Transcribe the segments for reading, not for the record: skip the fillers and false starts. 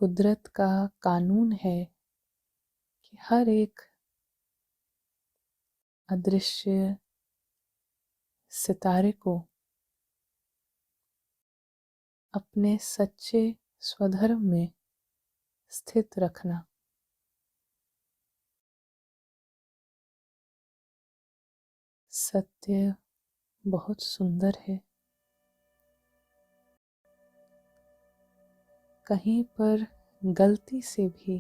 कुदरत का कानून है कि हर एक अदृश्य सितारे को अपने सच्चे स्वधर्म में स्थित रखना। सत्य बहुत सुंदर है। कहीं पर गलती से भी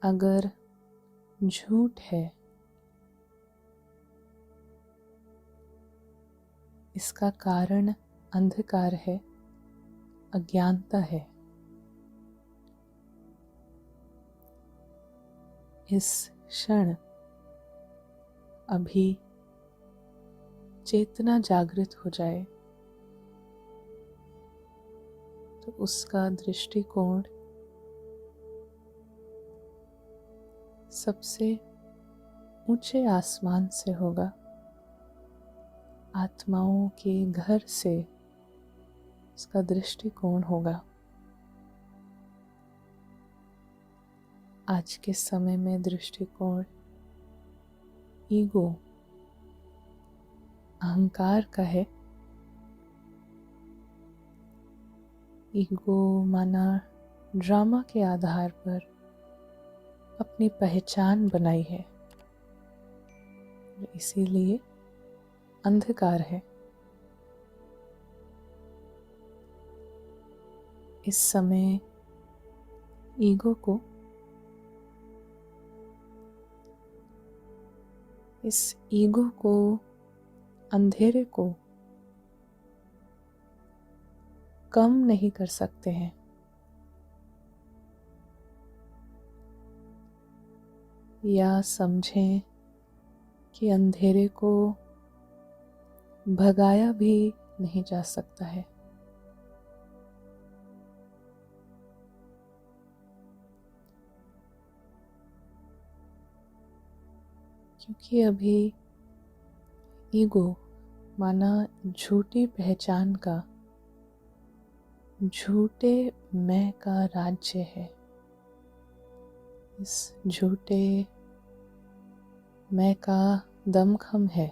अगर झूठ है, इसका कारण अंधकार है, अज्ञानता है। इस क्षण अभी चेतना जागृत हो जाए तो उसका दृष्टिकोण सबसे ऊंचे आसमान से होगा, आत्माओं के घर से उसका दृष्टिकोण होगा। आज के समय में दृष्टिकोण ईगो, अहंकार का है। ईगो माना ड्रामा के आधार पर अपनी पहचान बनाई है, इसीलिए अंधकार है। इस समय ईगो को, इस ईगो को, अंधेरे को कम नहीं कर सकते हैं। या समझें कि अंधेरे को भगाया भी नहीं जा सकता है। क्योंकि अभी ईगो माना झूठी पहचान का, झूठे मैं का राज्य है। इस झूठे मैं का दमखम है।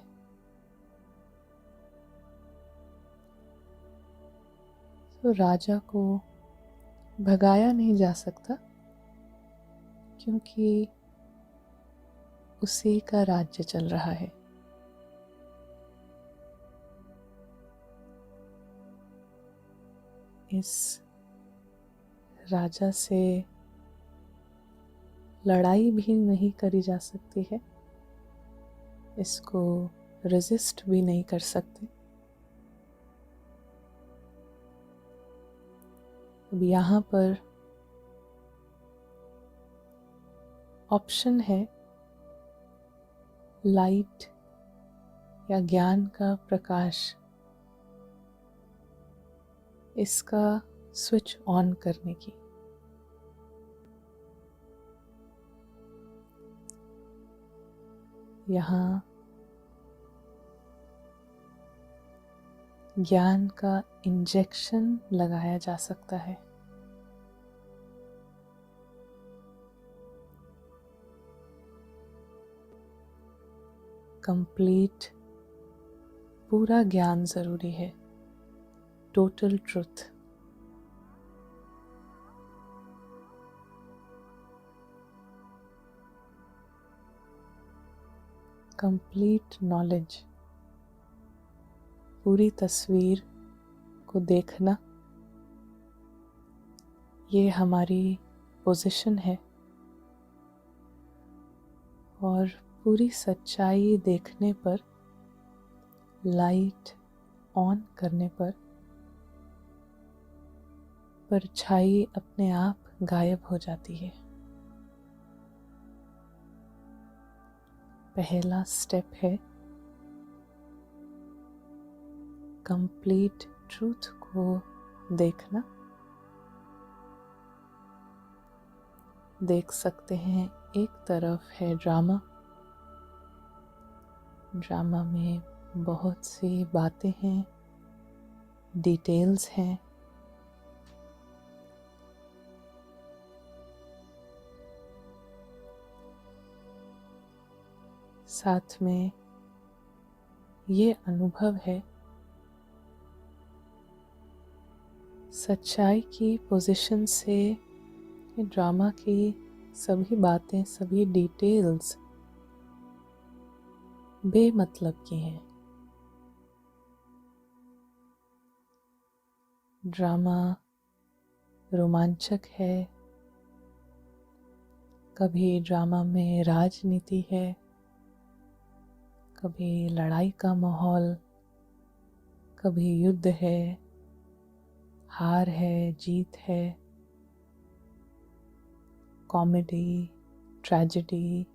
तो राजा को भगाया नहीं जा सकता, क्योंकि उसी का राज्य चल रहा है। इस राजा से लड़ाई भी नहीं करी जा सकती है, इसको रेजिस्ट भी नहीं कर सकते। अब यहाँ पर ऑप्शन है लाइट या ज्ञान का प्रकाश, इसका स्विच ऑन करने की। यहाँ ज्ञान का इंजेक्शन लगाया जा सकता है। कंप्लीट पूरा ज्ञान जरूरी है, टोटल ट्रुथ। कंप्लीट नॉलेज, पूरी तस्वीर को देखना, ये हमारी पोजीशन है। और पूरी सच्चाई देखने पर, लाइट ऑन करने पर, परछाई अपने आप गायब हो जाती है। पहला स्टेप है कंप्लीट ट्रूथ को देखना। देख सकते हैं एक तरफ है ड्रामा, ड्रामा में बहुत सी बातें हैं, डिटेल्स हैं। साथ में ये अनुभव है सच्चाई की पोजीशन से ड्रामा की सभी बातें, सभी डिटेल्स बेमतलब की हैं। ड्रामा रोमांचक है, कभी ड्रामा में राजनीति है, कभी लड़ाई का माहौल, कभी युद्ध है, हार है, जीत है, कॉमेडी, ट्रेजेडी,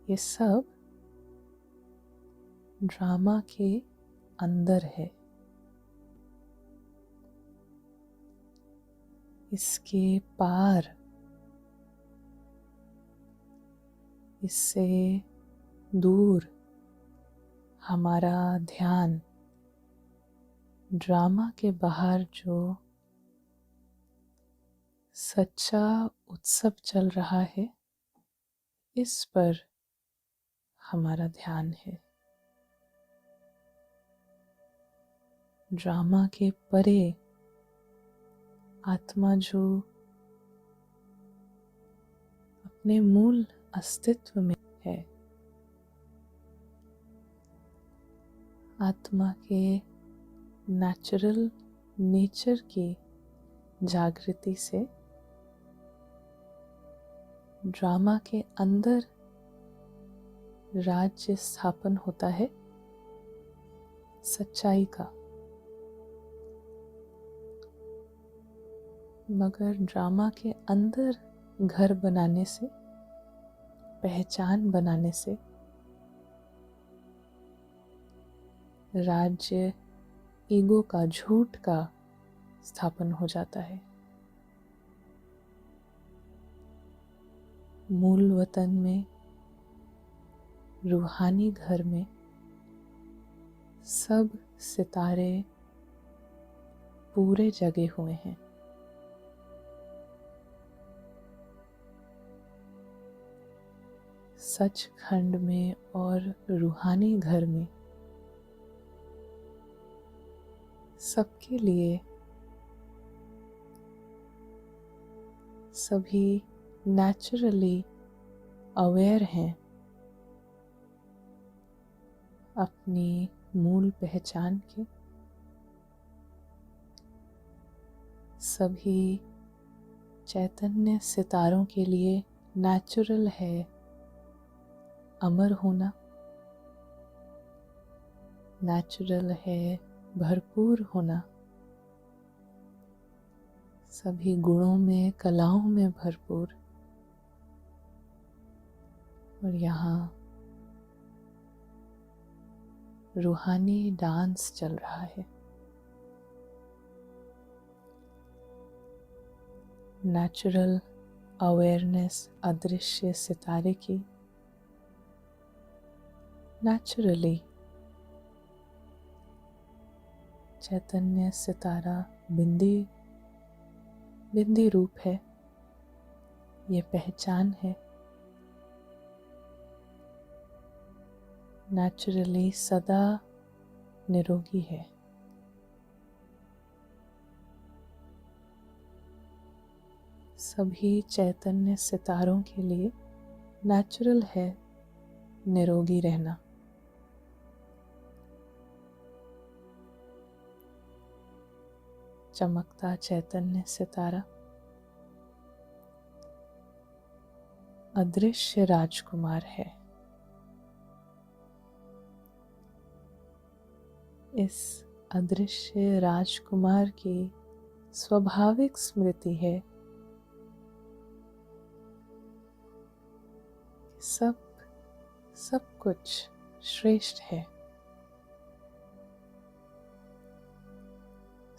ये सब ड्रामा के अंदर है। इसके पार, इससे दूर हमारा ध्यान ड्रामा के बाहर जो सच्चा उत्सव चल रहा है, इस पर हमारा ध्यान है। ड्रामा के परे आत्मा जो अपने मूल अस्तित्व में है, आत्मा के नेचुरल नेचर की जागृति से ड्रामा के अंदर राज्य स्थापन होता है सच्चाई का। मगर ड्रामा के अंदर घर बनाने से, पहचान बनाने से राज्य ईगो का, झूठ का स्थापन हो जाता है। मूल वतन में, रूहानी घर में सब सितारे पूरे जगे हुए हैं। सचखंड में और रूहानी घर में सबके लिए सभी नेचुरली अवेयर हैं अपनी मूल पहचान के। सभी चैतन्य सितारों के लिए नेचुरल है अमर होना, नेचुरल है भरपूर होना, सभी गुणों में, कलाओं में भरपूर। और यहाँ रूहानी डांस चल रहा है। नेचुरल अवेयरनेस अदृश्य सितारे की नेचुरली चैतन्य सितारा बिंदी बिंदी रूप है, ये पहचान है। नेचुरली सदा निरोगी है। सभी चैतन्य सितारों के लिए नेचुरल है निरोगी रहना। चमकता चैतन्य सितारा अदृश्य राजकुमार है। इस अदृश्य राजकुमार की स्वाभाविक स्मृति है कि सब कुछ श्रेष्ठ है,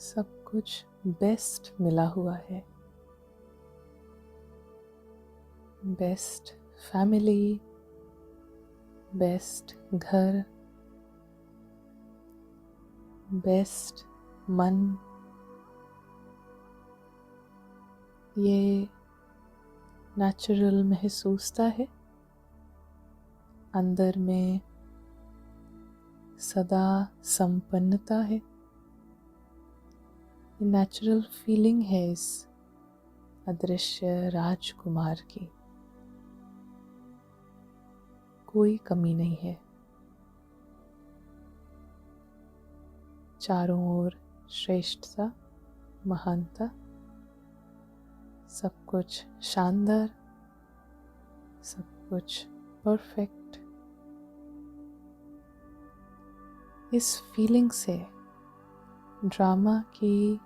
सब कुछ बेस्ट मिला हुआ है। बेस्ट फैमिली, बेस्ट घर, बेस्ट मन, ये नेचुरल महसूसता है अंदर में सदा संपन्नता है। नेचुरल फीलिंग है इस अदृश्य राजकुमार की। कोई कमी नहीं है। चारों ओर श्रेष्ठता, महानता, सब कुछ शानदार, सब कुछ परफेक्ट। इस फीलिंग से ड्रामा की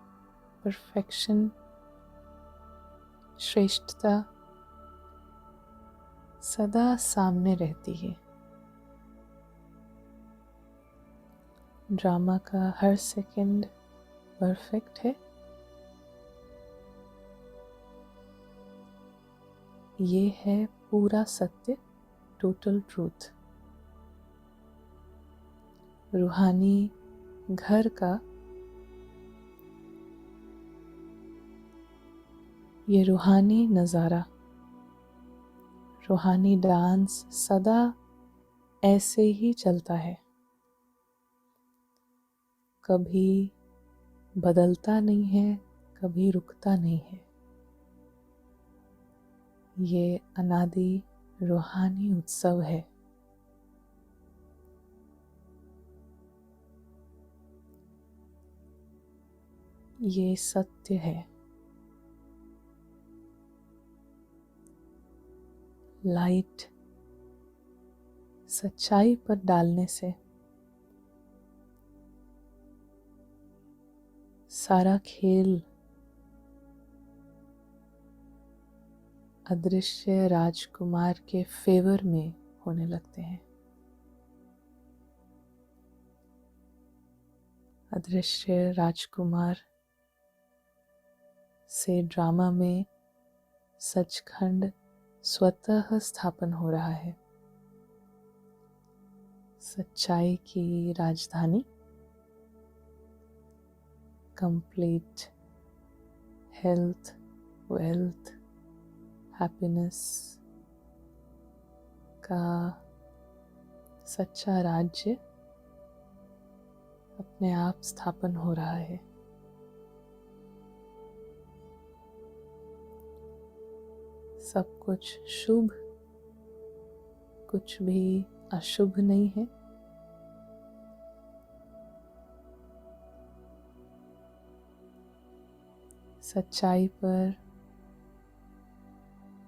परफेक्शन, श्रेष्ठता सदा सामने रहती है। ड्रामा का हर सेकंड परफेक्ट है। ये है पूरा सत्य, टोटल ट्रूथ। रूहानी घर का ये रूहानी नज़ारा, रूहानी डांस सदा ऐसे ही चलता है, कभी बदलता नहीं है, कभी रुकता नहीं है। ये अनादि रूहानी उत्सव है। ये सत्य है। लाइट सच्चाई पर डालने से सारा खेल अदृश्य राजकुमार के फेवर में होने लगते हैं। अदृश्य राजकुमार से ड्रामा में सचखंड स्वतः स्थापन हो रहा है। सच्चाई की राजधानी, कंप्लीट हेल्थ, वेल्थ, हैप्पीनेस का सच्चा राज्य अपने आप स्थापन हो रहा है। सब कुछ शुभ, कुछ भी अशुभ नहीं है। सच्चाई पर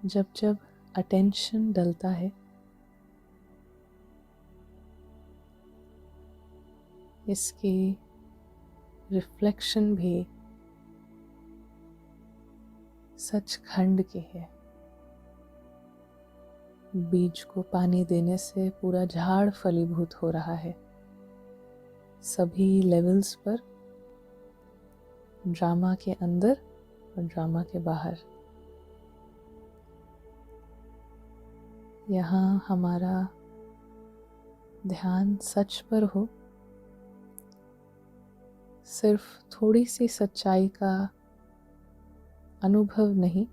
जब जब अटेंशन डलता है, इसकी रिफ्लेक्शन भी सचखंड की है। बीज को पानी देने से पूरा झाड़ फलीभूत हो रहा है। सभी लेवल्स पर, ड्रामा के अंदर और ड्रामा के बाहर। यहाँ हमारा ध्यान सच पर हो, सिर्फ थोड़ी सी सच्चाई का अनुभव नहीं,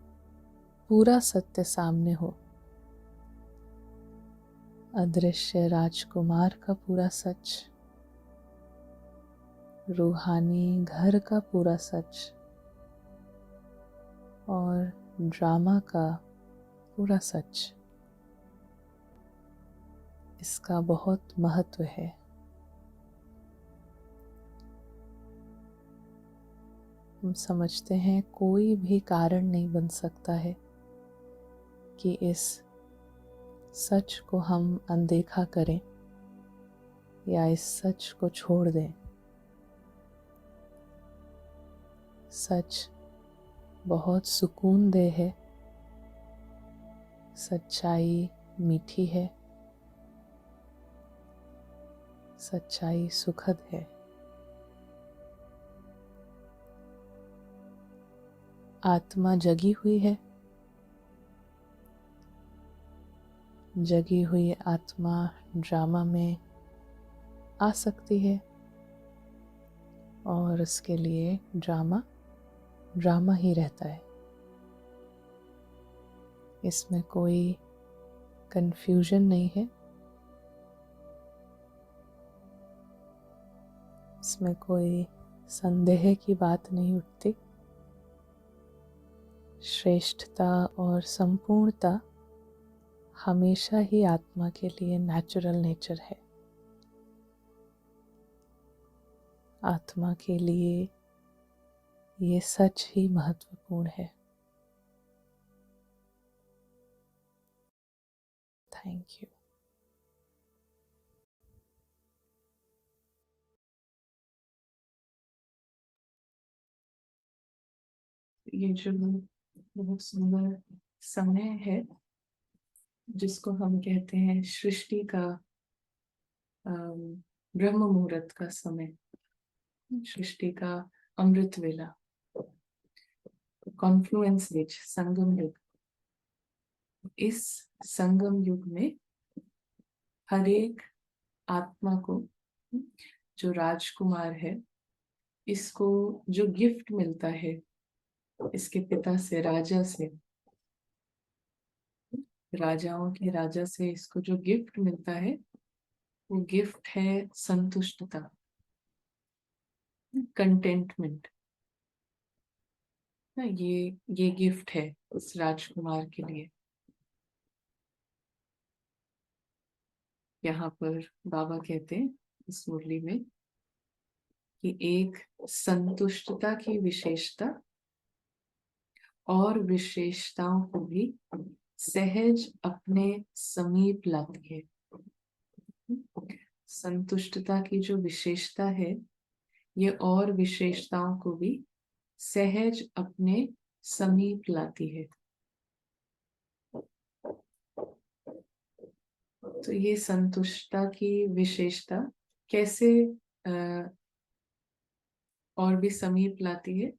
पूरा सत्य सामने हो। अदृश्य राजकुमार का पूरा सच, रूहानी घर का पूरा सच और ड्रामा का पूरा सच। इसका बहुत महत्व है। हम समझते हैं कोई भी कारण नहीं बन सकता है कि इस सच को हम अनदेखा करें या इस सच को छोड़ दें। सच बहुत सुकूनदेह है। सच्चाई मीठी है। सच्चाई सुखद है। आत्मा जगी हुई है। जगी हुई आत्मा ड्रामा में आ सकती है और उसके लिए ड्रामा ड्रामा ही रहता है। इसमें कोई कंफ्यूजन नहीं है, इसमें कोई संदेह की बात नहीं उठती। श्रेष्ठता और संपूर्णता हमेशा ही आत्मा के लिए नेचुरल नेचर है। आत्मा के लिए ये सच ही महत्वपूर्ण है। Thank you. ये जो बहुत सुंदर समय है जिसको हम कहते हैं सृष्टि का ब्रह्म मुहूर्त का समय, सृष्टि का अमृत वेला, कॉन्फ्लुएंस विच संगम युग। इस संगम युग में हर एक आत्मा को, जो राजकुमार है, इसको जो गिफ्ट मिलता है इसके पिता से, राजा से, राजाओं के राजा से इसको जो गिफ्ट मिलता है वो गिफ्ट है संतुष्टता, कंटेंटमेंट। ये गिफ्ट है उस राजकुमार के लिए। यहाँ पर बाबा कहते हैं इस मुरली में कि एक संतुष्टता की विशेषता और विशेषताओं को भी सहज अपने समीप लाती है। संतुष्टता की जो विशेषता है ये और विशेषताओं को भी सहज अपने समीप लाती है। तो ये संतुष्टता की विशेषता कैसे और भी समीप लाती है?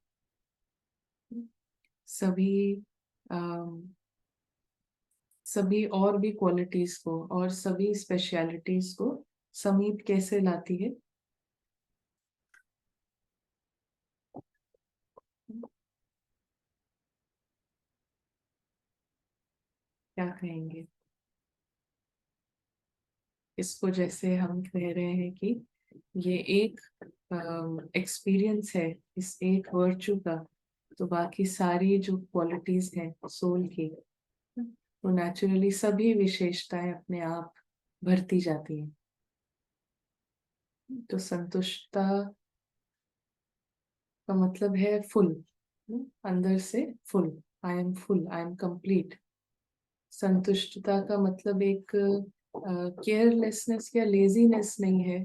सभी और भी क्वालिटीज को और सभी स्पेशलिटीज को समीप कैसे लाती है? क्या कहेंगे इसको? जैसे हम कह रहे हैं कि ये एक एक्सपीरियंस है इस एक वर्चू का, तो बाकी सारी जो क्वालिटीज हैं सोल की वो नेचुरली सभी विशेषताएं अपने आप भरती जाती हैं। तो संतुष्टता का मतलब है फुल, अंदर से full. I am full, I am complete. संतुष्टता का मतलब एक केयरलेसनेस या लेजीनेस नहीं है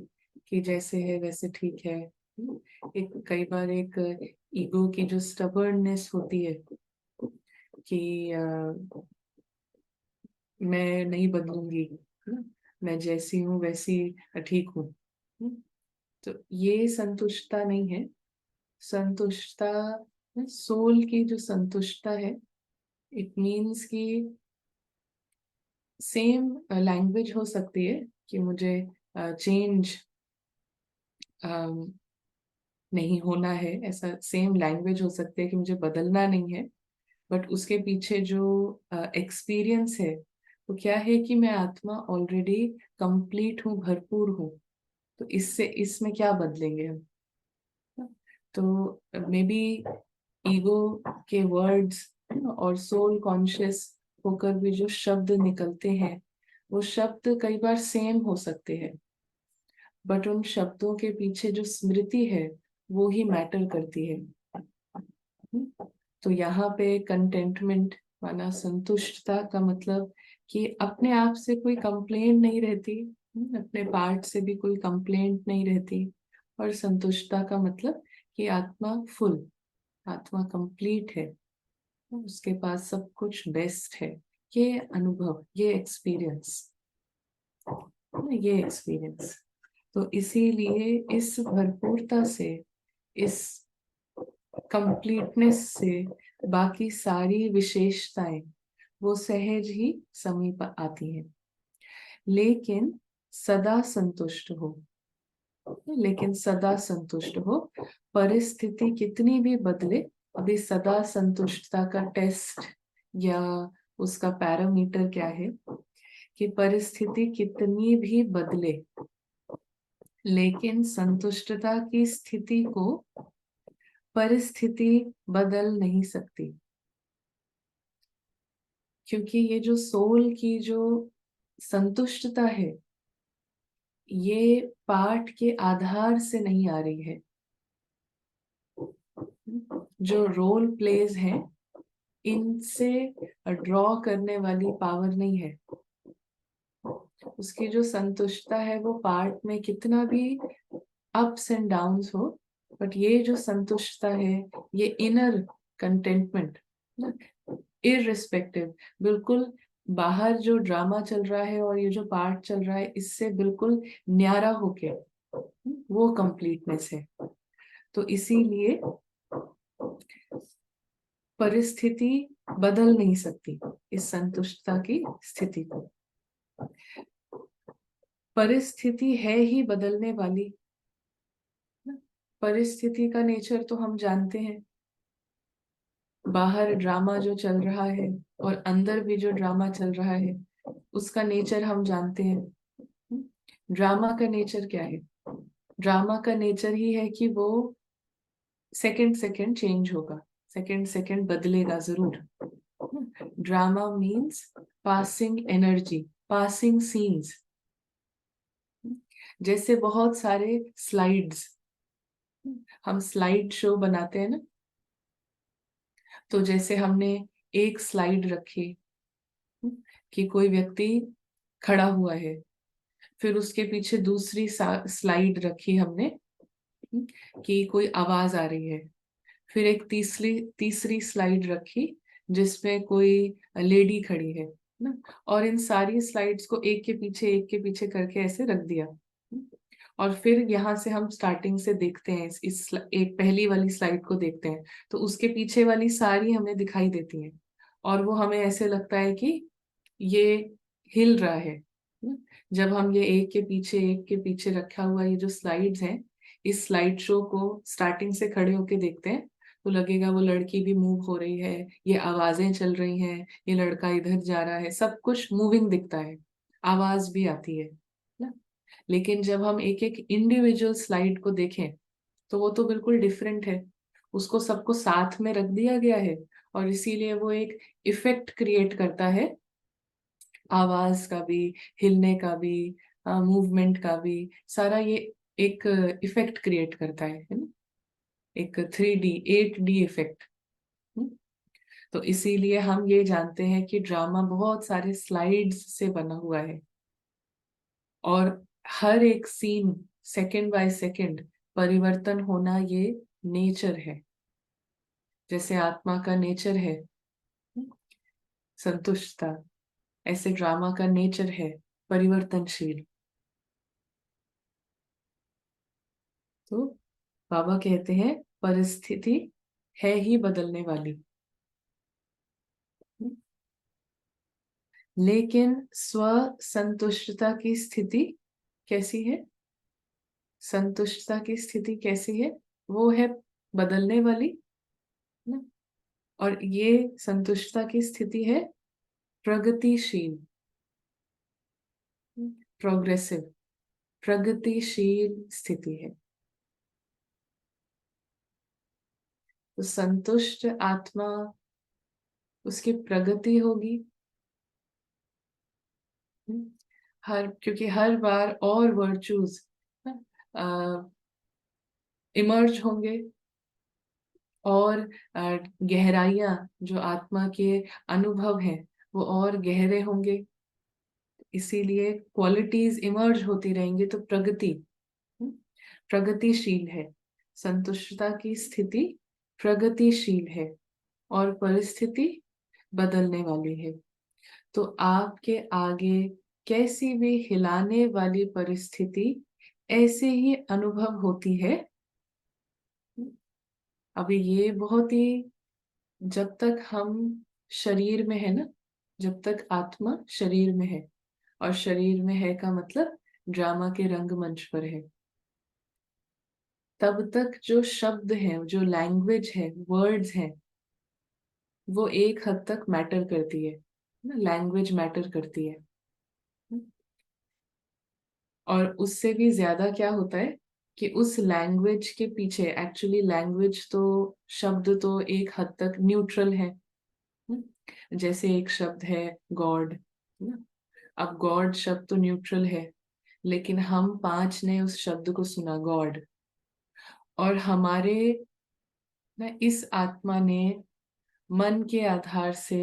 कि जैसे है वैसे ठीक है। एक कई बार एक ईगो की जो स्टबर्ननेस होती है कि मैं नहीं बदलूंगी, मैं जैसी हूँ वैसी ठीक हूँ। तो ये संतुष्टता नहीं है। संतुष्टता, सोल की जो संतुष्टता है, इट मीन्स कि सेम लैंग्वेज हो सकती है कि मुझे चेंज नहीं होना है, ऐसा सेम लैंग्वेज हो सकती है कि मुझे बदलना नहीं है। बट उसके पीछे जो एक्सपीरियंस है वो क्या है कि मैं आत्मा ऑलरेडी कंप्लीट हूँ, भरपूर हूँ। तो इससे इसमें क्या बदलेंगे हम? तो मे बी ईगो के वर्ड्स और सोल कॉन्शियस होकर भी जो शब्द निकलते हैं वो शब्द कई बार सेम हो सकते हैं, बट उन शब्दों के पीछे जो स्मृति है वो ही मैटर करती है। तो यहाँ पे कंटेंटमेंट माना संतुष्टता का मतलब कि अपने आप से कोई कंप्लेंट नहीं रहती, अपने पार्ट से भी कोई कंप्लेंट नहीं रहती। और संतुष्टता का मतलब कि आत्मा फुल, आत्मा कंप्लीट है, उसके पास सब कुछ बेस्ट है। ये अनुभव, ये एक्सपीरियंस, ये एक्सपीरियंस। तो इसीलिए इस भरपूरता से, इस कंप्लीटनेस से बाकी सारी विशेषताएं वो सहज ही समीप आती हैं। लेकिन सदा संतुष्ट हो, लेकिन सदा संतुष्ट हो, परिस्थिति कितनी भी बदले, अभी सदा संतुष्टता का टेस्ट या उसका पैरामीटर क्या है कि परिस्थिति कितनी भी बदले लेकिन संतुष्टता की स्थिति को परिस्थिति बदल नहीं सकती, क्योंकि ये जो सोल की जो संतुष्टता है ये पाठ के आधार से नहीं आ रही है। जो रोल प्लेज है इनसे ड्रॉ करने वाली पावर नहीं है। उसकी जो संतुष्टता है वो पार्ट में कितना भी अप्स एंड डाउन्स हो, बट ये जो संतुष्टता है ये इनर कंटेंटमेंट, इररिस्पेक्टिव, बिल्कुल बाहर जो ड्रामा चल रहा है और ये जो पार्ट चल रहा है इससे बिल्कुल न्यारा होके वो कंप्लीटनेस है। तो इसीलिए परिस्थिति बदल नहीं सकती इस संतुष्टता की स्थिति को। परिस्थिति है ही बदलने वाली। परिस्थिति का नेचर तो हम जानते हैं, बाहर ड्रामा जो चल रहा है और अंदर भी जो ड्रामा चल रहा है उसका नेचर हम जानते हैं। ड्रामा का नेचर क्या है? ड्रामा का नेचर ही है कि वो सेकंड सेकंड चेंज होगा, सेकंड सेकंड बदलेगा जरूर। Drama means passing energy, passing scenes. जैसे बहुत सारे स्लाइड्स, हम स्लाइड शो बनाते हैं ना, तो जैसे हमने एक स्लाइड रखी कि कोई व्यक्ति खड़ा हुआ है, फिर उसके पीछे दूसरी स्लाइड रखी हमने कि कोई आवाज आ रही है, फिर एक तीसरी तीसरी स्लाइड रखी जिसमें कोई लेडी खड़ी है ना, और इन सारी स्लाइड्स को एक के पीछे करके ऐसे रख दिया। और फिर यहाँ से हम स्टार्टिंग से देखते हैं, एक पहली वाली स्लाइड को देखते हैं तो उसके पीछे वाली सारी हमें दिखाई देती है और वो हमें ऐसे लगता है कि ये हिल रहा है। जब हम ये एक के पीछे रखा हुआ ये जो स्लाइड्स हैं, इस स्लाइड शो को स्टार्टिंग से खड़े होके देखते हैं तो लगेगा वो लड़की भी मूव हो रही है, ये आवाजें चल रही हैं, ये लड़का इधर जा रहा है, सब कुछ मूविंग दिखता है, आवाज भी आती है ना। लेकिन जब हम एक एक इंडिविजुअल स्लाइड को देखें तो वो तो बिल्कुल डिफरेंट है, उसको सबको साथ में रख दिया गया है और इसीलिए वो एक इफेक्ट क्रिएट करता है, आवाज का भी, हिलने का भी, मूवमेंट का भी, सारा ये एक इफेक्ट क्रिएट करता है ना, एक 3D 8D इफेक्ट। तो इसीलिए हम ये जानते हैं कि ड्रामा बहुत सारे स्लाइड्स से बना हुआ है और हर एक सीन सेकंड बाय सेकंड परिवर्तन होना ये नेचर है। जैसे आत्मा का नेचर है संतुष्टता, ऐसे ड्रामा का नेचर है परिवर्तनशील। तो बाबा कहते हैं परिस्थिति है ही बदलने वाली, लेकिन स्व संतुष्टता की स्थिति कैसी है? संतुष्टता की स्थिति कैसी है? वो है बदलने वाली ना। और ये संतुष्टता की स्थिति है प्रगतिशील, प्रोग्रेसिव, प्रगतिशील स्थिति है। तो संतुष्ट आत्मा, उसकी प्रगति होगी। हर क्योंकि हर बार और वर्चूज इमर्ज होंगे और गहराइयां जो आत्मा के अनुभव हैं वो और गहरे होंगे, इसीलिए क्वालिटीज इमर्ज होती रहेंगी। तो प्रगति प्रगतिशील है, संतुष्टता की स्थिति प्रगतिशील है और परिस्थिति बदलने वाली है। तो आपके आगे कैसी भी हिलाने वाली परिस्थिति ऐसे ही अनुभव होती है। अभी ये बहुत ही, जब तक हम शरीर में है ना, जब तक आत्मा शरीर में है, और शरीर में है का मतलब ड्रामा के रंगमंच पर है, तब तक जो शब्द है, जो लैंग्वेज है, वर्ड्स हैं, वो एक हद तक मैटर करती है ना, लैंग्वेज मैटर करती है। और उससे भी ज्यादा क्या होता है कि उस लैंग्वेज के पीछे, एक्चुअली लैंग्वेज तो, शब्द तो एक हद तक न्यूट्रल है। जैसे एक शब्द है गॉड, है ना। अब गॉड शब्द तो न्यूट्रल है, लेकिन हम पांच ने उस शब्द को सुना गॉड, और हमारे ना इस आत्मा ने मन के आधार से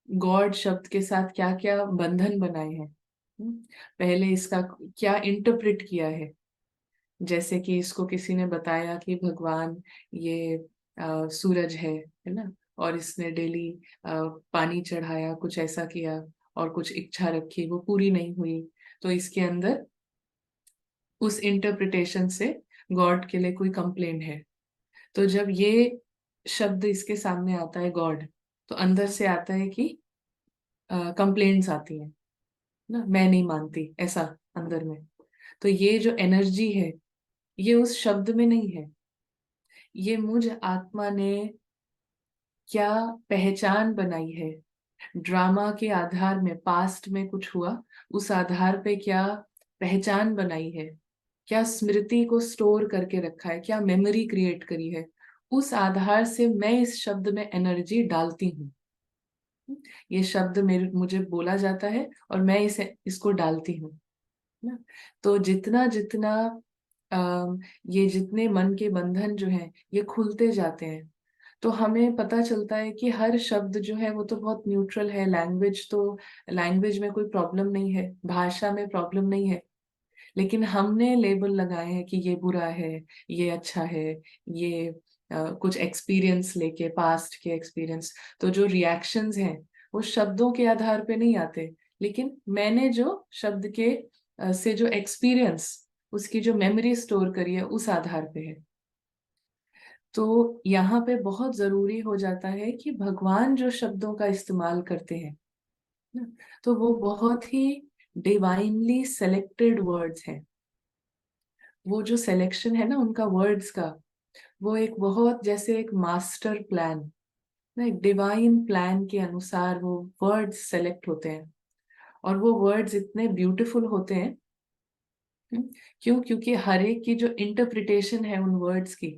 गॉड शब्द के साथ क्या क्या बंधन बनाए हैं। पहले इसका क्या इंटरप्रेट किया है। जैसे कि इसको किसी ने बताया कि भगवान ये सूरज है ना, और इसने डेली पानी चढ़ाया, कुछ ऐसा किया, और कुछ इच्छा रखी, वो पूरी नहीं हुई, तो इसके अंदर उस इंटरप्रिटेशन से गॉड के लिए कोई कंप्लेन है। तो जब ये शब्द इसके सामने आता है गॉड, तो अंदर से आता है कि कंप्लेन्ट्स आती हैं ना, मैं नहीं मानती ऐसा, अंदर में। तो ये जो एनर्जी है, ये उस शब्द में नहीं है, ये मुझ आत्मा ने क्या पहचान बनाई है, ड्रामा के आधार में, पास्ट में कुछ हुआ, उस आधार पे क्या पहचान बनाई है, क्या स्मृति को स्टोर करके रखा है, क्या मेमोरी क्रिएट करी है, उस आधार से मैं इस शब्द में एनर्जी डालती हूँ। ये शब्द मेरे मुझे बोला जाता है और मैं इसको डालती हूँ ना। तो जितना जितना ये जितने मन के बंधन जो हैं ये खुलते जाते हैं, तो हमें पता चलता है कि हर शब्द जो है वो तो बहुत न्यूट्रल है। लैंग्वेज तो, लैंग्वेज में कोई प्रॉब्लम नहीं है, भाषा में प्रॉब्लम नहीं है, लेकिन हमने लेबल लगाए हैं कि ये बुरा है, ये अच्छा है, ये कुछ एक्सपीरियंस लेके, पास्ट के एक्सपीरियंस। तो जो रिएक्शंस हैं वो शब्दों के आधार पे नहीं आते, लेकिन मैंने जो शब्द के से जो एक्सपीरियंस, उसकी जो मेमोरी स्टोर करी है, उस आधार पे है। तो यहाँ पे बहुत जरूरी हो जाता है कि भगवान जो शब्दों का इस्तेमाल करते हैं ना, तो वो बहुत ही डिवाइनली सेलेक्टेड वर्ड्स हैं। वो जो सिलेक्शन है ना उनका वर्ड्स का, वो एक बहुत जैसे एक मास्टर प्लान ना, एक डिवाइन प्लान के अनुसार वो वर्ड्स सेलेक्ट होते हैं। और वो वर्ड्स इतने ब्यूटीफुल होते हैं। हम्म, क्यों? क्योंकि हर एक की जो इंटरप्रिटेशन है उन वर्ड्स की,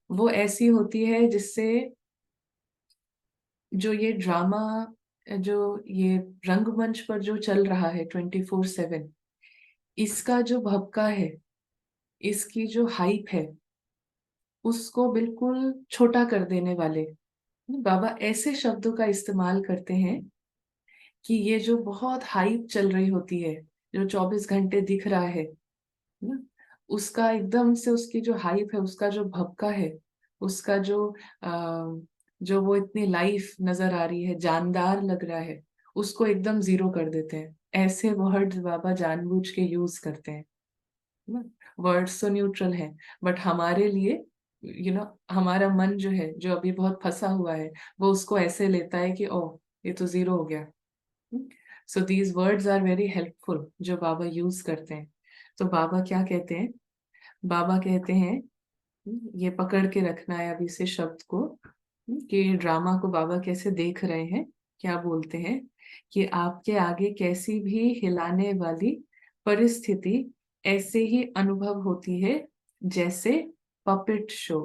वो ऐसी होती है जिससे जो ये ड्रामा, जो ये रंगमंच पर जो चल रहा है 24/7, इसका जो भपका है, इसकी जो हाइप है, उसको बिल्कुल छोटा कर देने वाले बाबा ऐसे शब्दों का इस्तेमाल करते हैं कि ये जो बहुत हाइप चल रही होती है, जो 24 घंटे दिख रहा है ना, उसका एकदम से, उसकी जो हाइप है, उसका जो भपका है, उसका जो वो इतनी लाइफ नजर आ रही है, जानदार लग रहा है, उसको एकदम जीरो कर देते हैं। ऐसे वर्ड्स बाबा जानबूझ के यूज करते हैं ना। वर्ड्स तो न्यूट्रल है, बट हमारे लिए, हमारा मन जो है, जो अभी बहुत फंसा हुआ है, वो उसको ऐसे लेता है कि ओह, ये तो जीरो हो गया। So these words are very helpful जो बाबा यूज करते हैं। तो बाबा क्या कहते हैं? बाबा कहते हैं, ये पकड़ के रखना है अभी से शब्द को, कि ड्रामा को बाबा कैसे देख रहे हैं। क्या बोलते हैं कि आपके आगे कैसी भी हिलाने वाली परिस्थिति ऐसे ही अनुभव होती है जैसे पपेट शो।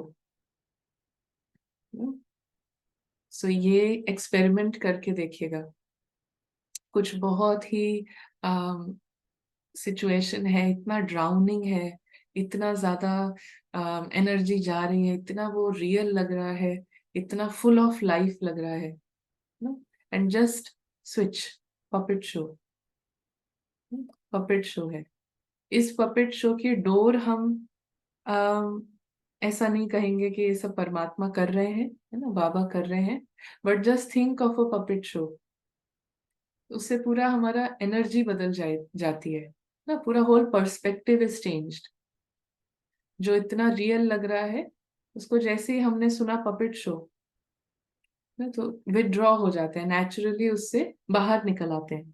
सो ये एक्सपेरिमेंट करके देखिएगा। कुछ बहुत ही सिचुएशन है, इतना ड्राउनिंग है, इतना ज्यादा एनर्जी जा रही है, इतना वो रियल लग रहा है, इतना फुल ऑफ लाइफ लग रहा है ना, and just switch, puppet show. Puppet show है। इस पपेट शो की डोर हम अम, ऐसा नहीं कहेंगे कि ये सब परमात्मा कर रहे हैं, है ना, बाबा कर रहे हैं, but just think of a puppet show. उससे पूरा हमारा एनर्जी बदल जाती है ना, पूरा होल पर्सपेक्टिव इज चेंज्ड। जो इतना रियल लग रहा है, उसको जैसे ही हमने सुना पपेट शो ना, तो विथड्रॉ हो जाते हैं, नेचुरली उससे बाहर निकल आते हैं।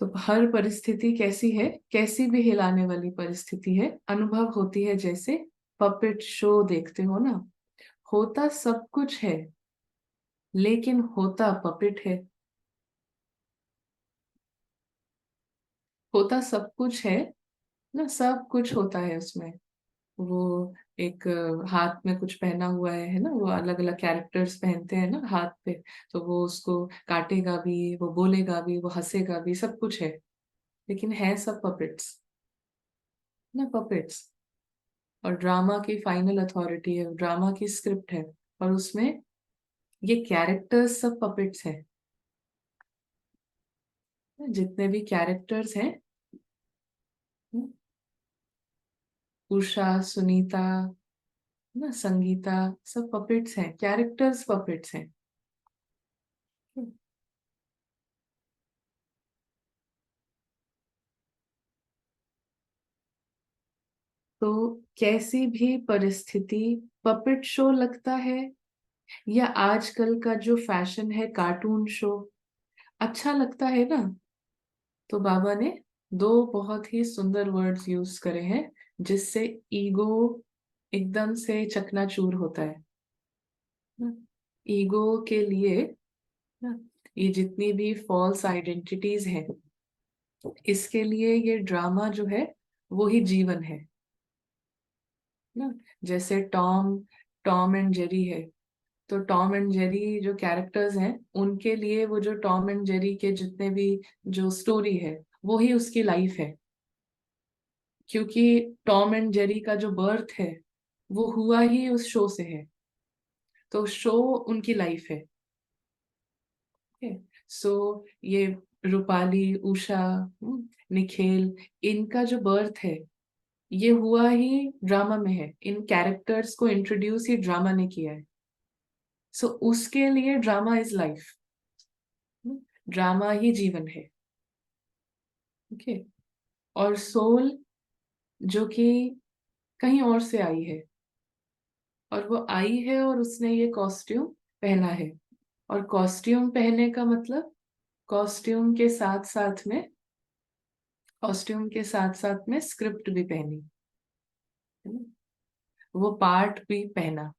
तो हर परिस्थिति कैसी है, कैसी भी हिलाने वाली परिस्थिति है, अनुभव होती है जैसे पपेट शो देखते हो ना। होता सब कुछ है, लेकिन होता पपेट है। होता सब कुछ है ना, सब कुछ होता है उसमें। वो एक हाथ में कुछ पहना हुआ है ना, वो अलग अलग कैरेक्टर्स पहनते हैं ना हाथ पे। तो वो उसको काटेगा भी, वो बोलेगा भी, वो हंसेगा भी, सब कुछ है। लेकिन है सब पपेट्स ना, पपेट्स। और ड्रामा की फाइनल अथॉरिटी है, ड्रामा की स्क्रिप्ट है, और उसमें ये कैरेक्टर्स सब पपेट्स हैं। जितने भी कैरेक्टर्स हैं, उषा, सुनीता, ना संगीता, सब पपेट्स हैं, कैरेक्टर्स पपेट्स हैं। तो कैसी भी परिस्थिति पपेट शो लगता है, या आजकल का जो फैशन है कार्टून शो अच्छा लगता है ना, तो बाबा ने दो बहुत ही सुंदर वर्ड्स यूज करे हैं जिससे ईगो एकदम से चकनाचूर होता है ना। ईगो के लिए ना, ये जितनी भी फॉल्स आइडेंटिटीज हैं, इसके लिए ये ड्रामा जो है वो ही जीवन है ना। जैसे टॉम टॉम एंड जेरी है, तो टॉम एंड जेरी जो कैरेक्टर्स हैं, उनके लिए वो जो टॉम एंड जेरी के जितने भी जो स्टोरी है, वो ही उसकी लाइफ है। क्योंकि टॉम एंड जेरी का जो बर्थ है वो हुआ ही उस शो से है, तो शो उनकी लाइफ है। सो ये रूपाली, उषा, निखेल, इनका जो बर्थ है ये हुआ ही ड्रामा में है। इन कैरेक्टर्स को इंट्रोड्यूस ही ड्रामा ने किया है। सो उसके लिए ड्रामा इज लाइफ, ड्रामा ही जीवन है। ओके। और सोल जो कि कहीं और से आई है, और वो आई है और उसने ये कॉस्ट्यूम पहना है। और कॉस्ट्यूम पहनने का मतलब कॉस्ट्यूम के साथ साथ में कॉस्ट्यूम के साथ साथ में स्क्रिप्ट भी पहनी है ना, वो पार्ट भी पहना।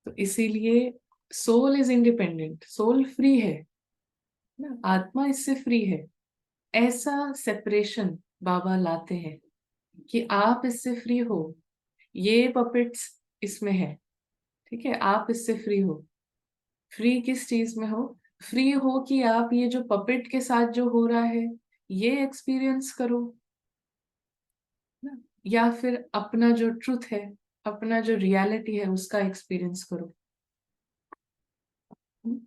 तो इसीलिए soul is independent, soul free है ना, आत्मा इससे फ्री है। ऐसा सेपरेशन बाबा लाते हैं कि आप इससे फ्री हो। ये पपेट्स इसमें है, ठीक है, आप इससे फ्री हो। फ्री किस चीज में हो? फ्री हो कि आप ये जो पपेट के साथ जो हो रहा है ये एक्सपीरियंस करो ना, या फिर अपना जो ट्रुथ है, अपना जो रियलिटी है उसका एक्सपीरियंस करो। हम्म?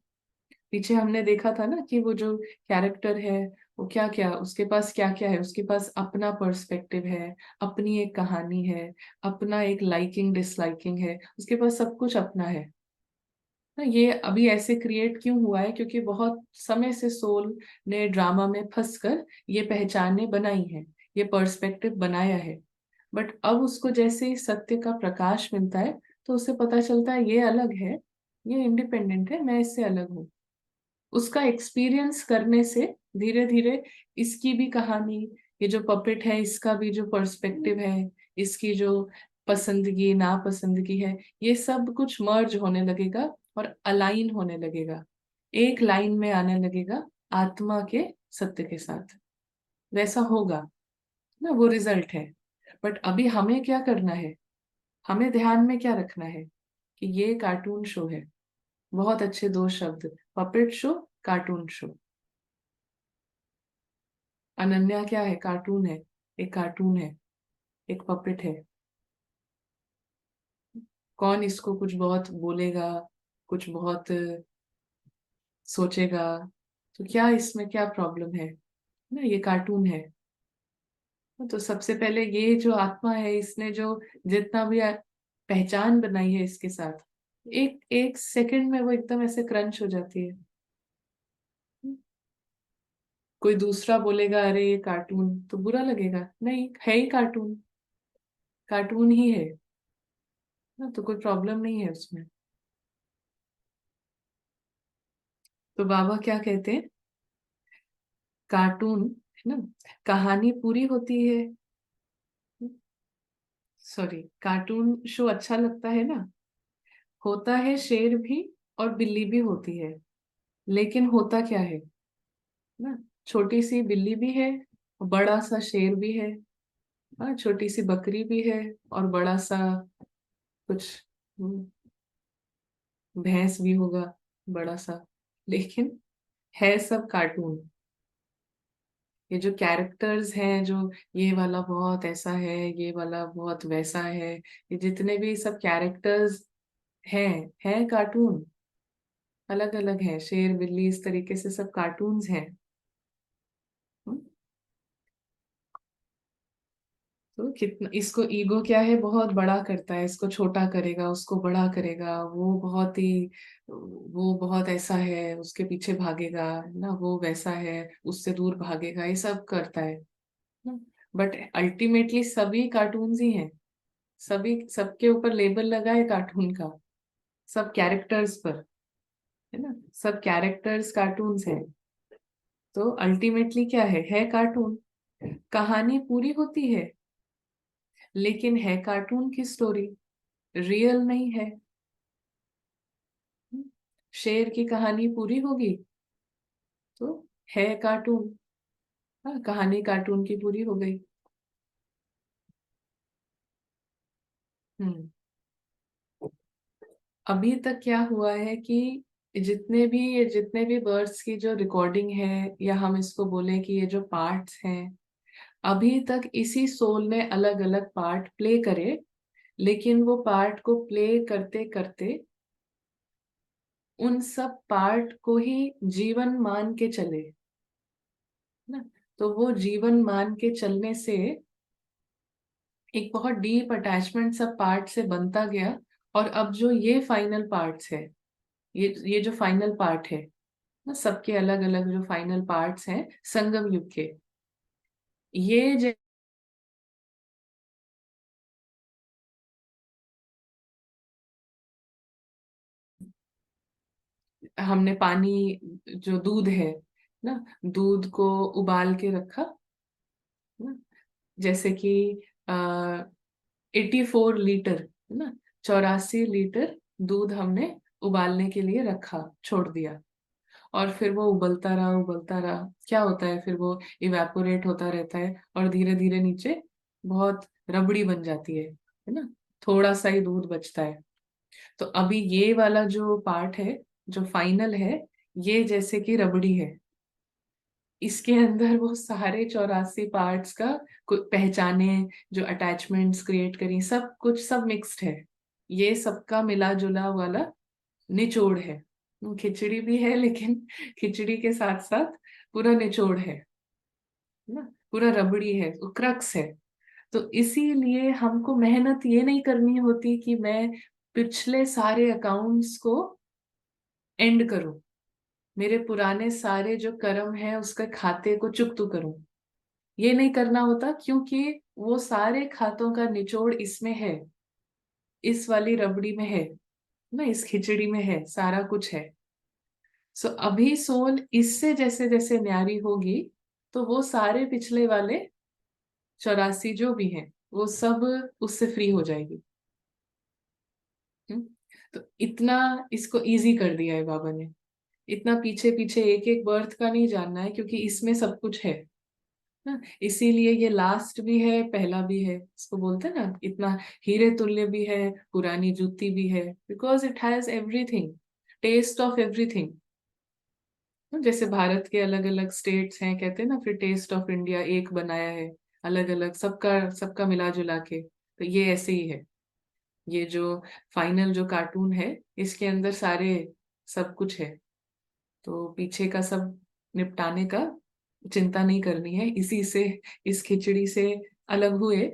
पीछे हमने देखा था ना कि वो जो कैरेक्टर है, वो क्या क्या उसके पास क्या क्या है, उसके पास अपना पर्सपेक्टिव है, अपनी एक कहानी है, अपना एक लाइकिंग डिसलाइकिंग है, उसके पास सब कुछ अपना है ना। ये अभी ऐसे क्रिएट क्यों हुआ है? क्योंकि बहुत समय से सोल ने ड्रामा में फंसकर ये पहचाने बनाई है, ये पर्सपेक्टिव बनाया है। बट अब उसको जैसे ही सत्य का प्रकाश मिलता है, तो उसे पता चलता है ये अलग है, ये इंडिपेंडेंट है, मैं इससे अलग हूँ। उसका एक्सपीरियंस करने से धीरे धीरे इसकी भी कहानी, ये जो पपेट है इसका भी जो पर्सपेक्टिव है, इसकी जो पसंदगी नापसंदगी है, ये सब कुछ मर्ज होने लगेगा और अलाइन होने लगेगा, एक लाइन में आने लगेगा आत्मा के सत्य के साथ। वैसा होगा ना, वो रिजल्ट है। बट अभी हमें क्या करना है? हमें ध्यान में क्या रखना है कि ये कार्टून शो है। बहुत अच्छे दो शब्द, puppet show, cartoon show. Ananya क्या है? कार्टून है, एक कार्टून है, एक पपेट है। कौन इसको कुछ बहुत बोलेगा, कुछ बहुत सोचेगा, तो क्या इसमें क्या प्रॉब्लम है ना, ये कार्टून है। तो सबसे पहले ये जो आत्मा है, इसने जो जितना भी पहचान बनाई है इसके साथ, एक एक सेकंड में वो एकदम ऐसे क्रंच हो जाती है। कोई दूसरा बोलेगा अरे ये कार्टून, तो बुरा लगेगा? नहीं, है ही कार्टून, कार्टून ही है ना, तो कोई प्रॉब्लम नहीं है उसमें। तो बाबा क्या कहते हैं, कार्टून है ना, कहानी पूरी होती है। सॉरी, कार्टून शो अच्छा लगता है ना, होता है शेर भी और बिल्ली भी होती है, लेकिन होता क्या है ना, छोटी सी बिल्ली भी है, बड़ा सा शेर भी है, हाँ, छोटी सी बकरी भी है, और बड़ा सा कुछ भैंस भी होगा, बड़ा सा। लेकिन है सब कार्टून। ये जो कैरेक्टर्स हैं, जो ये वाला बहुत ऐसा है, ये वाला बहुत वैसा है, ये जितने भी सब कैरेक्टर्स हैं कार्टून। अलग अलग है, शेर बिल्ली इस तरीके से सब कार्टून्स हैं। हम्म, तो कितना इसको ईगो क्या है, बहुत बड़ा करता है, इसको छोटा करेगा, उसको बड़ा करेगा, वो बहुत ही, वो बहुत ऐसा है, उसके पीछे भागेगा ना, वो वैसा है, उससे दूर भागेगा, ये सब करता है। बट अल्टीमेटली सभी कार्टून्स ही हैं। सभी, सबके ऊपर लेबल लगा है कार्टून का, सब कैरेक्टर्स पर, है ना, सब कैरेक्टर्स कार्टून्स हैं। तो अल्टीमेटली क्या है कार्टून। कहानी पूरी होती है, लेकिन है कार्टून की स्टोरी, रियल नहीं है। शेर की कहानी पूरी होगी तो है कार्टून, हाँ, कहानी कार्टून की पूरी हो गई। हम्म। अभी तक क्या हुआ है कि जितने भी बर्ड्स की जो रिकॉर्डिंग है, या हम इसको बोले कि ये जो पार्ट्स हैं, अभी तक इसी सोल ने अलग अलग पार्ट प्ले करे। लेकिन वो पार्ट को प्ले करते करते उन सब पार्ट को ही जीवन मान के चले ना। तो वो जीवन मान के चलने से एक बहुत डीप अटैचमेंट सब पार्ट से बनता गया। और अब जो ये फाइनल पार्ट्स है, ये जो फाइनल पार्ट है ना, सबके अलग अलग जो फाइनल पार्ट्स हैं संगम युग के, ये हमने पानी, जो दूध है ना, दूध को उबाल के रखा ना, जैसे कि 84 लीटर, है ना, 84 लीटर दूध हमने उबालने के लिए रखा, छोड़ दिया। और फिर वो उबलता रहा, उबलता रहा, क्या होता है फिर वो इवेपोरेट होता रहता है, और धीरे धीरे नीचे बहुत रबड़ी बन जाती है ना, थोड़ा सा ही दूध बचता है। तो अभी ये वाला जो पार्ट है, जो फाइनल है, ये जैसे कि रबड़ी है। इसके अंदर वो सारे 84 पार्ट्स का पहचाने, जो अटैचमेंट्स क्रिएट करी, सब कुछ सब मिक्स्ड है। ये सबका मिला जुला वाला निचोड़ है। खिचड़ी भी है, लेकिन खिचड़ी के साथ साथ पूरा निचोड़ है ना, पूरा रबड़ी है, वो क्रक्स है। तो इसीलिए हमको मेहनत ये नहीं करनी होती कि मैं पिछले सारे अकाउंट्स को एंड करूं, मेरे पुराने सारे जो कर्म है उसके खाते को चुकता करूं। ये नहीं करना होता, क्योंकि वो सारे खातों का निचोड़ इसमें है, इस वाली रबड़ी में है ना, इस खिचड़ी में है, सारा कुछ है। सो अभी सोल इससे जैसे जैसे न्यारी होगी, तो वो सारे पिछले वाले 84 जो भी हैं, वो सब उससे फ्री हो जाएगी। हम्म? तो इतना इसको इजी कर दिया है बाबा ने। इतना पीछे पीछे एक एक बर्थ का नहीं जानना है, क्योंकि इसमें सब कुछ है ना। इसीलिए ये लास्ट भी है, पहला भी है, इसको बोलते हैं ना, इतना हीरे तुल्य भी है, पुरानी जूती भी है, because it has everything, taste of everything. जैसे भारत के अलग अलग स्टेट्स हैं, कहते हैं ना, फिर टेस्ट ऑफ इंडिया एक बनाया है, अलग अलग सबका सबका मिला जुला के। तो ये ऐसे ही है। ये जो फाइनल जो कार्टून है, इसके अंदर सारे सब कुछ है। तो पीछे का सब निपटाने का चिंता नहीं करनी है, इसी से, इस खिचड़ी से अलग हुए, है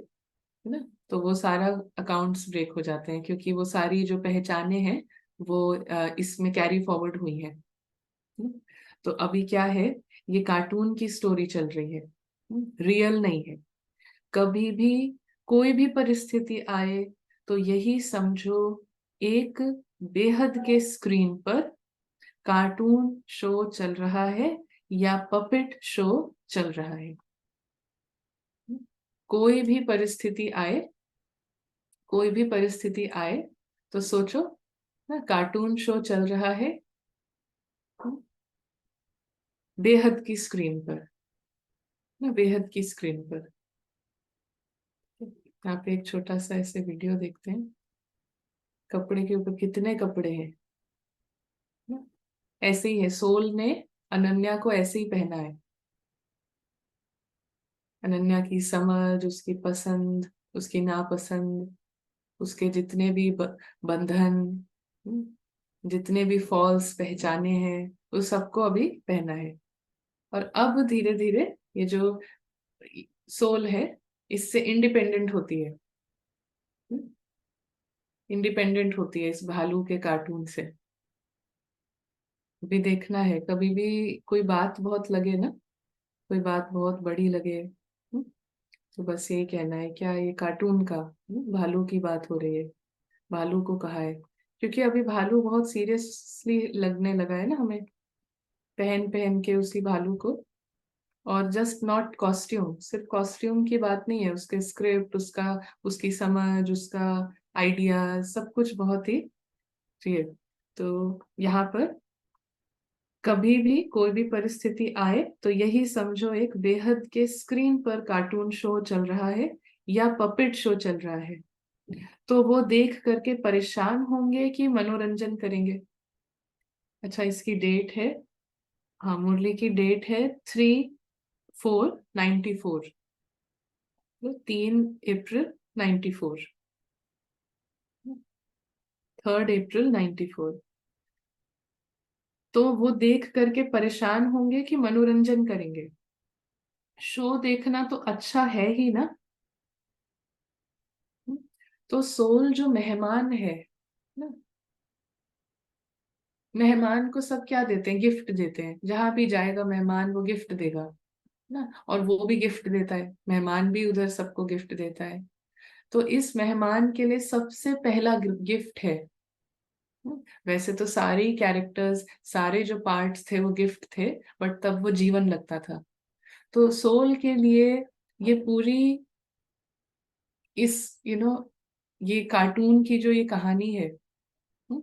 ना, तो वो सारा अकाउंट्स ब्रेक हो जाते हैं, क्योंकि वो सारी जो पहचाने हैं वो इसमें कैरी फॉरवर्ड हुई हैं। हम्म। तो अभी क्या है, ये कार्टून की स्टोरी चल रही है, रियल नहीं है। कभी भी कोई भी परिस्थिति आए तो यही समझो, एक बेहद के स्क्रीन पर कार्टून शो चल रहा है, या पपेट शो चल रहा है। कोई भी परिस्थिति आए, कोई भी परिस्थिति आए, तो सोचो ना, कार्टून शो चल रहा है। बेहद की स्क्रीन पर, ना बेहद की स्क्रीन पर। यहाँ पे एक छोटा सा ऐसे वीडियो देखते हैं। कपड़े के ऊपर कितने कपड़े हैं ना? ऐसे ही है, सोल ने अनन्या को ऐसे ही पहना है। अनन्या की समझ, उसकी पसंद, उसकी नापसंद, उसके जितने भी बंधन, जितने भी फॉल्स पहचाने हैं, उस सबको अभी पहना है। और अब धीरे धीरे ये जो सोल है, इससे इंडिपेंडेंट होती है। इंडिपेंडेंट होती है इस भालू के कार्टून से। भी देखना है, कभी भी कोई बात बहुत लगे ना, कोई बात बहुत बड़ी लगे, तो बस यही कहना है, क्या ये कार्टून का, भालू की बात हो रही है, भालू को कहा है। क्योंकि अभी भालू बहुत सीरियसली लगने लगा है ना हमें, पहन पहन के उसी भालू को। और जस्ट नॉट कॉस्ट्यूम, सिर्फ कॉस्ट्यूम की बात नहीं है, उसके स्क्रिप्ट, उसका, उसकी समझ, उसका आइडिया, सब कुछ बहुत ही रियल। तो यहाँ पर कभी भी कोई भी परिस्थिति आए तो यही समझो, एक बेहद के स्क्रीन पर कार्टून शो चल रहा है या पपेट शो चल रहा है। तो वो देख करके परेशान होंगे कि मनोरंजन करेंगे। अच्छा, इसकी डेट है, हाँ मुरली की डेट है 3/4/94, 3 अप्रैल 94, 3 अप्रैल 94। तो वो देख करके परेशान होंगे कि मनोरंजन करेंगे। शो देखना तो अच्छा है ही ना। तो सोल जो मेहमान है ना, मेहमान को सब क्या देते हैं, गिफ्ट देते हैं। जहां भी जाएगा मेहमान वो गिफ्ट देगा ना, और वो भी गिफ्ट देता है, मेहमान भी उधर सबको गिफ्ट देता है। तो इस मेहमान के लिए सबसे पहला गिफ्ट है। वैसे तो सारे कैरेक्टर्स, सारे जो पार्ट्स थे वो गिफ्ट थे, बट तब वो जीवन लगता था। तो सोल के लिए ये पूरी, इस ये कार्टून की जो ये कहानी है, हम्म,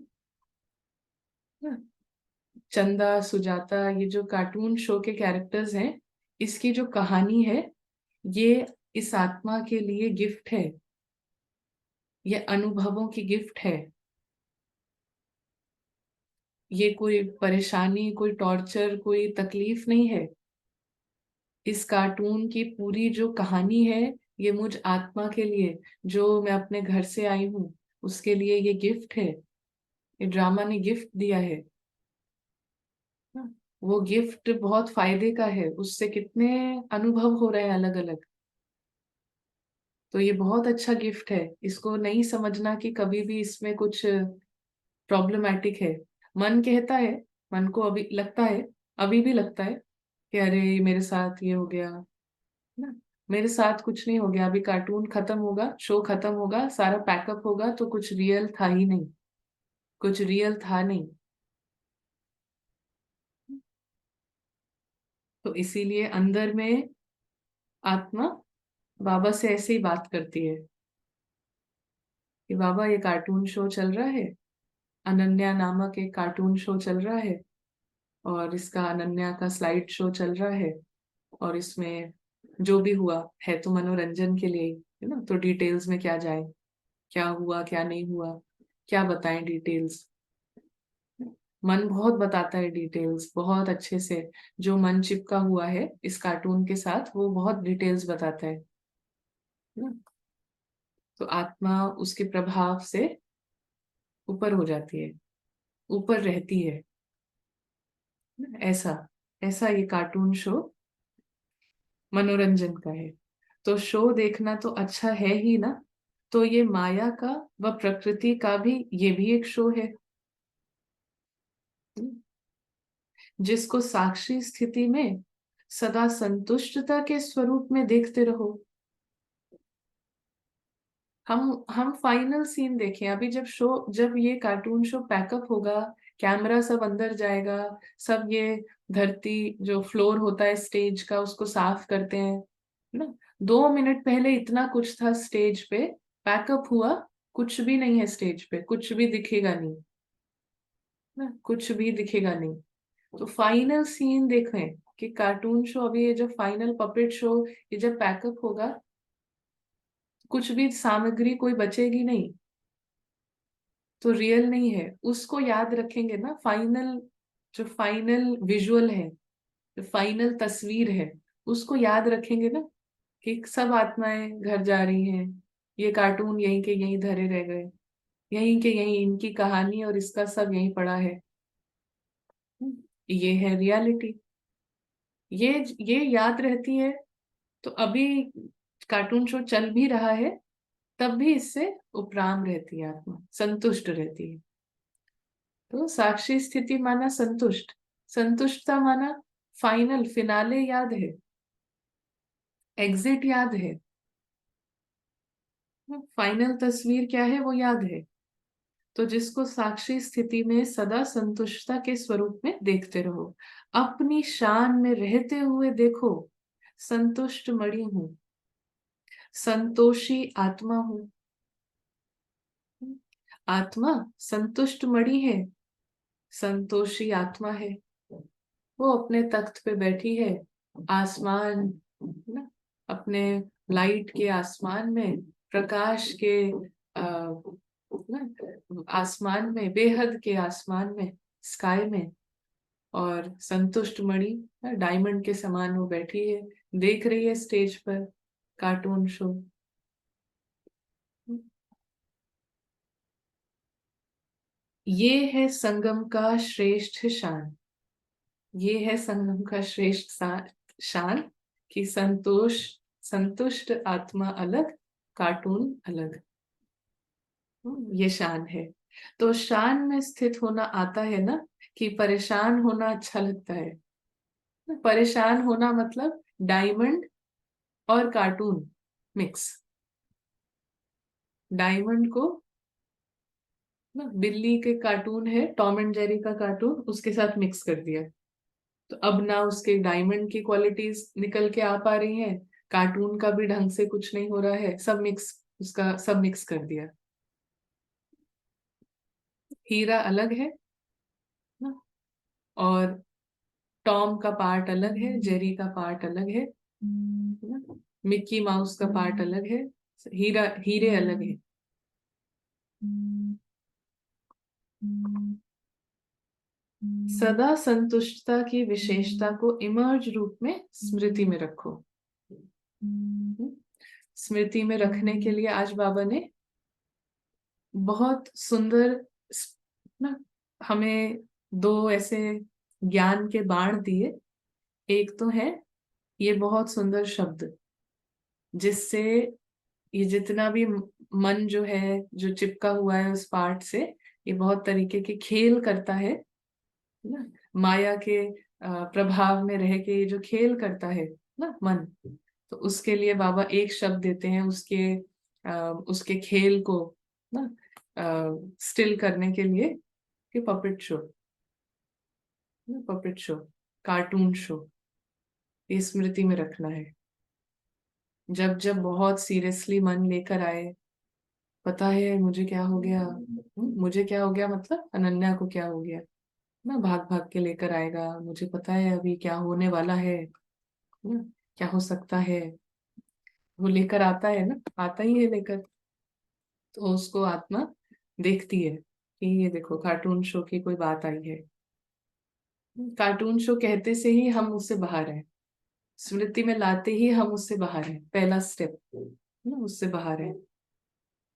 चंदा, सुजाता, ये जो कार्टून शो के कैरेक्टर्स हैं, इसकी जो कहानी है, ये इस आत्मा के लिए गिफ्ट है, ये अनुभवों की गिफ्ट है। ये कोई परेशानी, कोई टॉर्चर, कोई तकलीफ नहीं है। इस कार्टून की पूरी जो कहानी है, ये मुझ आत्मा के लिए, जो मैं अपने घर से आई हूँ, उसके लिए ये गिफ्ट है। ये ड्रामा ने गिफ्ट दिया है। वो गिफ्ट बहुत फायदे का है, उससे कितने अनुभव हो रहे हैं अलग अलग। तो ये बहुत अच्छा गिफ्ट है, इसको नहीं समझना कि कभी भी इसमें कुछ प्रॉब्लमैटिक है। मन कहता है, मन को अभी लगता है, अभी भी लगता है कि अरे मेरे साथ ये हो गया ना। मेरे साथ कुछ नहीं हो गया, अभी कार्टून खत्म होगा, शो खत्म होगा, सारा पैकअप होगा, तो कुछ रियल था ही नहीं, कुछ रियल था नहीं। तो इसीलिए अंदर में आत्मा बाबा से ऐसे ही बात करती है कि बाबा ये कार्टून शो चल रहा है, अनन्या नामक एक कार्टून शो चल रहा है, और इसका अनन्या का स्लाइड शो चल रहा है। और इसमें जो भी हुआ है तो मनोरंजन के लिए ही है ना, तो डिटेल्स में क्या जाए, क्या हुआ क्या नहीं हुआ, क्या बताएं डिटेल्स। मन बहुत बताता है डिटेल्स, बहुत अच्छे से। जो मन चिपका हुआ है इस कार्टून के साथ, वो बहुत डिटेल्स बताता है ना। तो आत्मा उसके प्रभाव से ऊपर हो जाती है, ऊपर रहती है। ऐसा, ऐसा ये कार्टून शो मनोरंजन का है। तो शो देखना तो अच्छा है ही ना। तो ये माया का व प्रकृति का भी, ये भी एक शो है, जिसको साक्षी स्थिति में सदा संतुष्टता के स्वरूप में देखते रहो। हम फाइनल सीन देखें, अभी जब शो, जब ये कार्टून शो पैकअप होगा, कैमरा सब अंदर जाएगा, सब ये धरती, जो फ्लोर होता है स्टेज का, उसको साफ करते हैं ना। 2 मिनट पहले इतना कुछ था स्टेज पे, पैकअप हुआ, कुछ भी नहीं है स्टेज पे, कुछ भी दिखेगा नहीं ना, कुछ भी दिखेगा नहीं। तो फाइनल सीन देखें कि कार्टून शो, अभी ये जब फाइनल पपेट शो ये जब पैकअप होगा, कुछ भी सामग्री कोई बचेगी नहीं, तो रियल नहीं है उसको याद रखेंगे ना। फाइनल, जो फाइनल विजुअल है, जो फाइनल तस्वीर है, उसको याद रखेंगे ना कि सब आत्माएं घर जा रही हैं, ये कार्टून यहीं के यहीं धरे रह गए, यहीं के यहीं इनकी कहानी और इसका सब यहीं पड़ा है। ये है रियलिटी। ये याद रहती है। तो अभी कार्टून शो चल भी रहा है, तब भी इससे उपराम रहती है, आत्मा संतुष्ट रहती है। तो साक्षी स्थिति माना संतुष्ट, संतुष्टता माना फाइनल फिनाले याद है, एग्जिट याद है, फाइनल तस्वीर क्या है वो याद है। तो जिसको साक्षी स्थिति में सदा संतुष्टता के स्वरूप में देखते रहो, अपनी शान में रहते हुए देखो, संतुष्ट मणि हूं, संतोषी आत्मा हूं। आत्मा संतुष्ट मणि है, संतोषी आत्मा है। वो अपने तख्त पे बैठी है, आसमान ना, अपने लाइट के आसमान में, प्रकाश के ना आसमान में, बेहद के आसमान में, स्काई में। और संतुष्ट मणि डायमंड के समान वो बैठी है, देख रही है स्टेज पर कार्टून शो। ये है संगम का श्रेष्ठ शान, ये है संगम का श्रेष्ठ शान कि संतुष्ट आत्मा अलग, कार्टून अलग। ये शान है। तो शान में स्थित होना आता है ना, कि परेशान होना अच्छा लगता है। परेशान होना मतलब डायमंड और कार्टून मिक्स। डायमंड को ना, बिल्ली के कार्टून है, टॉम एंड जेरी का कार्टून, उसके साथ मिक्स कर दिया, तो अब ना उसके डायमंड की क्वालिटीज निकल के आ पा रही हैं, कार्टून का भी ढंग से कुछ नहीं हो रहा है, सब मिक्स, उसका सब मिक्स कर दिया। हीरा अलग है ना, और टॉम का पार्ट अलग है, जेरी का पार्ट अलग है ना, मिक्की माउस का पार्ट अलग है, हीरे अलग है। सदा संतुष्टता की विशेषता को इमर्ज रूप में स्मृति में रखो। स्मृति में रखने के लिए आज बाबा ने बहुत सुंदर ना हमें दो ऐसे ज्ञान के बाण दिए। एक तो है ये बहुत सुंदर शब्द, जिससे ये जितना भी मन जो है, जो चिपका हुआ है उस पार्ट से, ये बहुत तरीके के खेल करता है ना, माया के प्रभाव में रह के ये जो खेल करता है ना मन, तो उसके लिए बाबा एक शब्द देते हैं, उसके खेल को ना स्टिल करने के लिए, कि puppet show, puppet show, cartoon show, ये स्मृति में रखना है। जब जब बहुत सीरियसली मन लेकर आए, पता है मुझे क्या हो गया, मुझे क्या हो गया मतलब अनन्या को क्या हो गया ना, भाग भाग के लेकर आएगा, मुझे पता है अभी क्या होने वाला है ना, क्या हो सकता है, वो लेकर आता है ना, आता ही है लेकर। तो उसको आत्मा देखती है कि ये देखो कार्टून शो की कोई बात आई है। कार्टून शो कहते से ही हम उससे बाहर हैं, स्मृति में लाते ही हम उससे बाहर हैं, पहला स्टेप ना उससे बाहर है।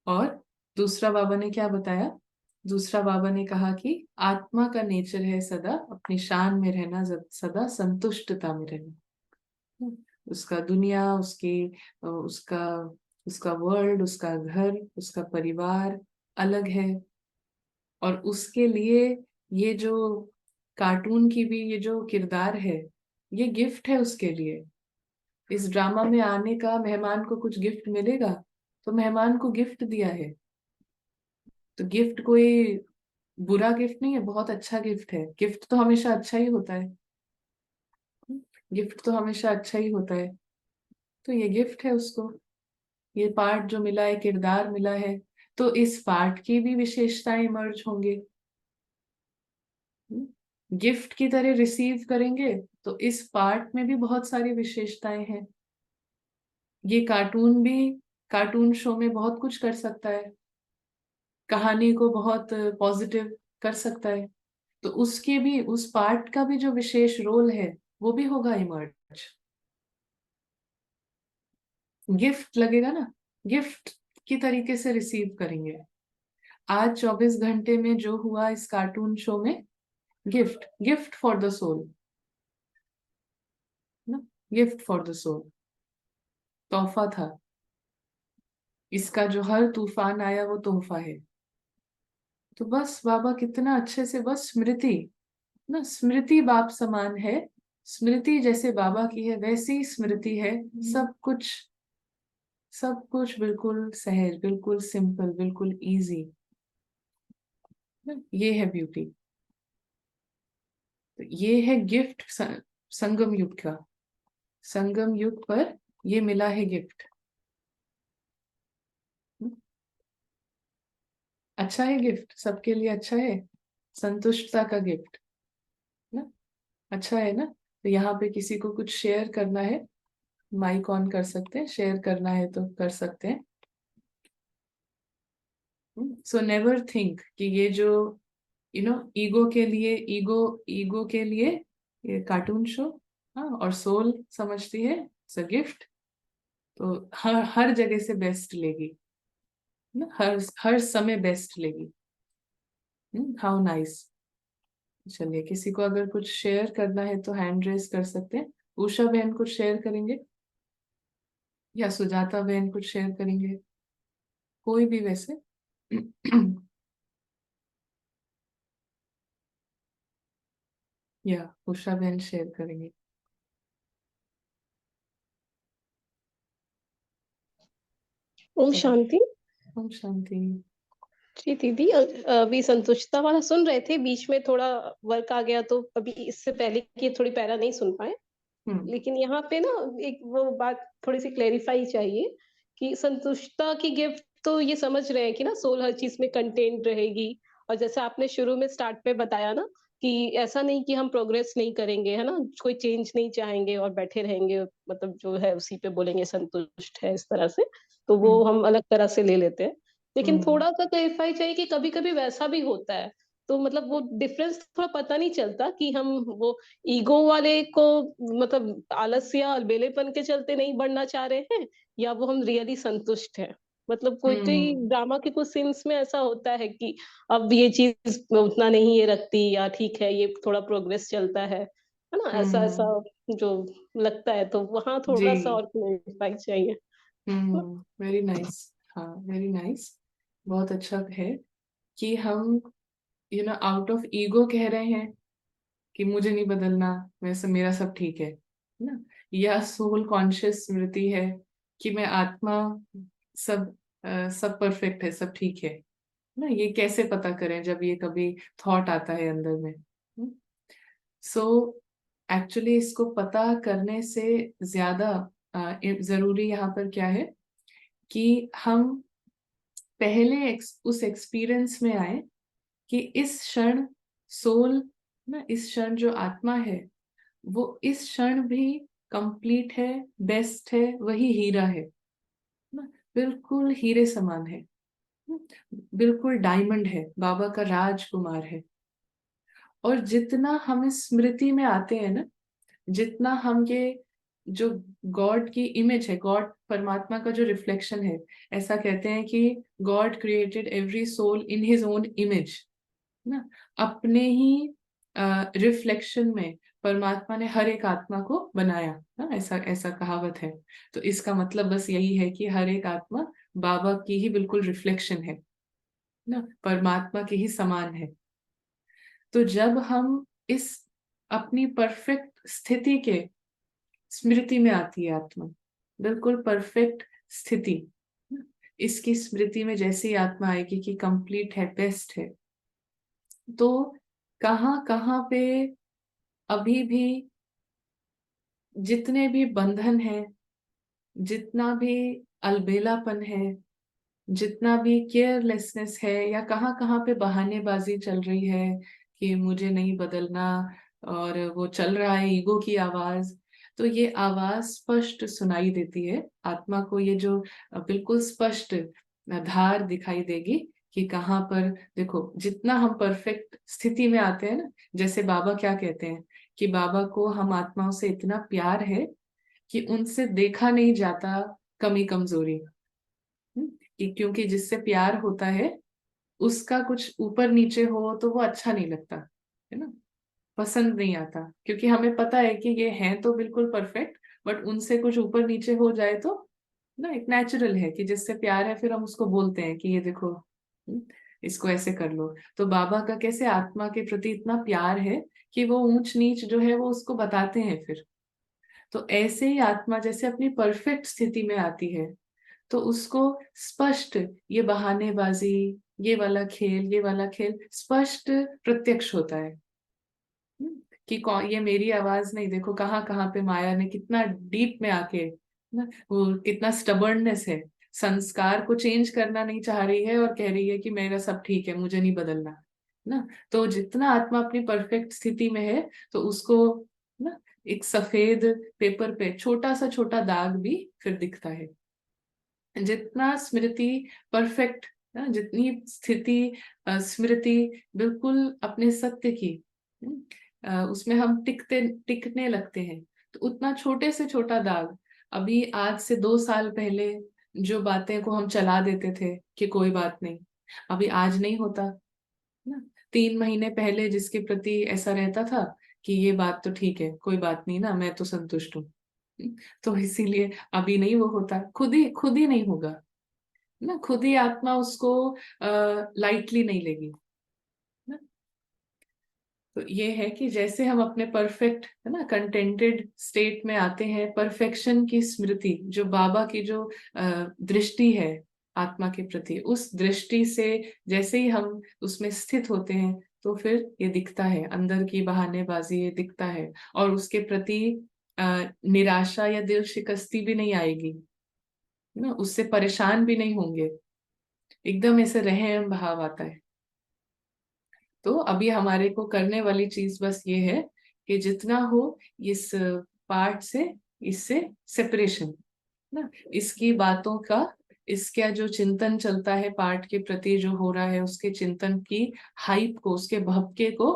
और दूसरा बाबा ने क्या बताया, दूसरा बाबा ने कहा कि आत्मा का नेचर है सदा अपनी शान में रहना, सदा संतुष्टता में रहना। उसका दुनिया, उसका उसका वर्ल्ड, उसका घर, उसका परिवार अलग है। और उसके लिए ये जो कार्टून की भी ये जो किरदार है, ये गिफ्ट है उसके लिए। इस ड्रामा में आने का, मेहमान को कुछ गिफ्ट मिलेगा, तो मेहमान को गिफ्ट दिया है। तो गिफ्ट कोई बुरा गिफ्ट नहीं है, बहुत अच्छा गिफ्ट है। गिफ्ट तो हमेशा अच्छा ही होता है, गिफ्ट तो हमेशा अच्छा ही होता है। तो ये गिफ्ट है उसको, ये पार्ट जो मिला है, किरदार मिला है, तो इस पार्ट की भी विशेषताएं इमर्ज होंगे। गिफ्ट की तरह रिसीव करेंगे तो इस पार्ट में भी बहुत सारी विशेषताएं हैं। ये कार्टून भी, कार्टून शो में बहुत कुछ कर सकता है, कहानी को बहुत पॉजिटिव कर सकता है, तो उसके भी, उस पार्ट का भी जो विशेष रोल है वो भी होगा इमर्ज। गिफ्ट लगेगा ना, गिफ्ट की तरीके से रिसीव करेंगे। आज 24 घंटे में जो हुआ इस कार्टून शो में, gift, gift for the soul ना, गिफ्ट फॉर द सोल, तोहफा था। इसका जो हर तूफान आया वो तोहफा है। तो बस बाबा कितना अच्छे से, बस स्मृति ना, स्मृति बाप समान है, स्मृति जैसे बाबा की है वैसी स्मृति है। सब कुछ, सब कुछ बिल्कुल सहज, बिल्कुल सिंपल, बिल्कुल इजी। ये है ब्यूटी। तो ये है गिफ्ट संगम युग का। संगम युग पर ये मिला है गिफ्ट। अच्छा है गिफ्ट, सबके लिए अच्छा है, संतुष्टता का गिफ्ट ना, अच्छा है ना। तो यहाँ पे किसी को कुछ शेयर करना है, माइक ऑन कर सकते हैं, शेयर करना है तो कर सकते हैं। सो नेवर थिंक कि ये जो ईगो के लिए, ईगो के लिए ये कार्टून शो, हाँ, और सोल समझती है इट्स अ गिफ्ट, तो हर हर जगह से बेस्ट लेगी ना, हर हर समय बेस्ट लेगी। How nice. चलिए, किसी को अगर कुछ शेयर करना है तो हैंड रेस कर सकते हैं। उषा बहन कुछ शेयर करेंगे या सुजाता बहन कुछ शेयर करेंगे, कोई भी वैसे। या उषा बहन शेयर करेंगे। ओम शांति। ओम शांति। जी दीदी, अभी संतुष्टता वाला सुन रहे थे, बीच में थोड़ा वर्क आ गया तो अभी इससे पहले की थोड़ी पैरा नहीं सुन पाए। हम्म लेकिन यहाँ पे ना एक वो बात थोड़ी सी क्लेरिफाई चाहिए कि संतुष्टता की गिफ्ट तो ये समझ रहे हैं कि ना सोल हर चीज में कंटेंट रहेगी। और जैसे आपने शुरू में स्टार्ट पे बताया ना कि ऐसा नहीं कि हम प्रोग्रेस नहीं करेंगे, है ना, कोई चेंज नहीं चाहेंगे और बैठे रहेंगे, मतलब जो है उसी पे बोलेंगे संतुष्ट है इस तरह से, तो वो हम्म हम अलग तरह से ले लेते हैं। लेकिन हम्म थोड़ा सा क्लेरिफाई चाहिए कि कभी कभी वैसा भी होता है, तो मतलब वो डिफरेंस थोड़ा पता नहीं चलता कि हम वो ईगो वाले को मतलब आलस या अलबेलेपन के चलते नहीं बढ़ना चाह रहे हैं, या वो हम रियली संतुष्ट हैं। मतलब कोई कोई हम्म ड्रामा के कुछ सीन्स में ऐसा होता है कि अब ये चीज उतना नहीं ये रखती, या ठीक है ये थोड़ा प्रोग्रेस चलता है ना, ऐसा ऐसा हम्म जो लगता है, तो वहां जी। थोड़ा सा और क्लैरिफाई चाहिए। Very nice. हाँ, वेरी नाइस। बहुत अच्छा है कि हम आउट ऑफ ईगो कह रहे हैं कि मुझे नहीं बदलना, वैसे मेरा सब ठीक है ना, या सोल कॉन्शियस स्मृति है कि मैं आत्मा, सब सब परफेक्ट है, सब ठीक है ना। ये कैसे पता करें जब ये कभी थॉट आता है अंदर में। सो एक्चुअली इसको पता करने से ज्यादा जरूरी यहाँ पर क्या है कि हम पहले उस एक्सपीरियंस में आए कि इस क्षण सोल ना, इस क्षण जो आत्मा है वो इस क्षण भी कंप्लीट है, बेस्ट है, वही हीरा है ना, बिल्कुल हीरे समान है, बिल्कुल डायमंड है, बाबा का राजकुमार है। और जितना हम इस स्मृति में आते हैं ना, जितना हम ये जो गॉड की इमेज है, गॉड परमात्मा का जो रिफ्लेक्शन है, ऐसा कहते हैं कि God created every soul in his own image ना, अपने ही रिफ्लेक्शन में परमात्मा ने हर एक आत्मा को बनाया ना, ऐसा ऐसा कहावत है। तो इसका मतलब बस यही है कि हर एक आत्मा बाबा की ही बिल्कुल रिफ्लेक्शन है ना, परमात्मा के ही समान है। तो जब हम इस अपनी परफेक्ट स्थिति के स्मृति में आती है आत्मा, बिल्कुल परफेक्ट स्थिति, इसकी स्मृति में जैसे ही आत्मा आएगी कि कंप्लीट है, बेस्ट है, तो कहाँ कहाँ पे अभी भी जितने भी बंधन है, जितना भी अलबेलापन है, जितना भी केयरलेसनेस है, या कहाँ कहाँ पे बहानेबाजी चल रही है कि मुझे नहीं बदलना, और वो चल रहा है ईगो की आवाज। तो ये आवाज स्पष्ट सुनाई देती है आत्मा को, ये जो बिल्कुल स्पष्ट धार दिखाई देगी कि कहाँ पर। देखो, जितना हम परफेक्ट स्थिति में आते हैं ना, जैसे बाबा क्या कहते हैं कि बाबा को हम आत्माओं से इतना प्यार है कि उनसे देखा नहीं जाता कमी कमजोरी। कि क्योंकि जिससे प्यार होता है उसका कुछ ऊपर नीचे हो तो वो अच्छा नहीं लगता, है ना, पसंद नहीं आता, क्योंकि हमें पता है कि ये हैं तो बिल्कुल परफेक्ट, बट उनसे कुछ ऊपर नीचे हो जाए तो ना, एक नेचुरल है कि जिससे प्यार है फिर हम उसको बोलते हैं कि ये देखो, हम्म, इसको ऐसे कर लो। तो बाबा का कैसे आत्मा के प्रति इतना प्यार है कि वो ऊंच नीच जो है वो उसको बताते हैं फिर। तो ऐसे ही आत्मा जैसे अपनी परफेक्ट स्थिति में आती है तो उसको स्पष्ट, ये बहानेबाजी, ये वाला खेल स्पष्ट प्रत्यक्ष होता है। कि कौन, ये मेरी आवाज नहीं, देखो कहाँ कहाँ पे माया ने कितना डीप में आके ना, वो कितना स्टबर्ननेस है, संस्कार को चेंज करना नहीं चाह रही है और कह रही है कि मेरा सब ठीक है, मुझे नहीं बदलना ना। तो जितना आत्मा अपनी परफेक्ट स्थिति में है तो उसको ना एक सफेद पेपर पे छोटा दाग भी फिर दिखता है। जितना स्मृति परफेक्ट, जितनी स्थिति स्मृति बिल्कुल अपने सत्य की, उसमें हम टिकने लगते हैं, तो उतना छोटे से छोटा दाग, अभी आज से 2 साल पहले जो बातें को हम चला देते थे कि कोई बात नहीं, अभी आज नहीं होता ना। 3 महीने पहले जिसके प्रति ऐसा रहता था कि ये बात तो ठीक है, कोई बात नहीं ना, मैं तो संतुष्ट हूँ, तो इसीलिए अभी नहीं वो होता, खुद ही नहीं होगा ना, खुद ही आत्मा उसको लाइटली नहीं लेगी ना। तो ये है कि जैसे हम अपने परफेक्ट, है ना, कंटेंटेड स्टेट में आते हैं, परफेक्शन की स्मृति जो बाबा की जो दृष्टि है आत्मा के प्रति, उस दृष्टि से जैसे ही हम उसमें स्थित होते हैं तो फिर ये दिखता है, अंदर की बहानेबाजी ये दिखता है, और उसके प्रति निराशा या दिल शिकस्ती भी नहीं आएगी ना, उससे परेशान भी नहीं होंगे, एकदम ऐसे रहम भाव आता है। तो अभी हमारे को करने वाली चीज बस ये है कि जितना हो इस पार्ट से, इससे सेपरेशन ना, इसकी बातों का, इसका जो चिंतन चलता है पार्ट के प्रति जो हो रहा है उसके चिंतन की हाइप को, उसके भपके को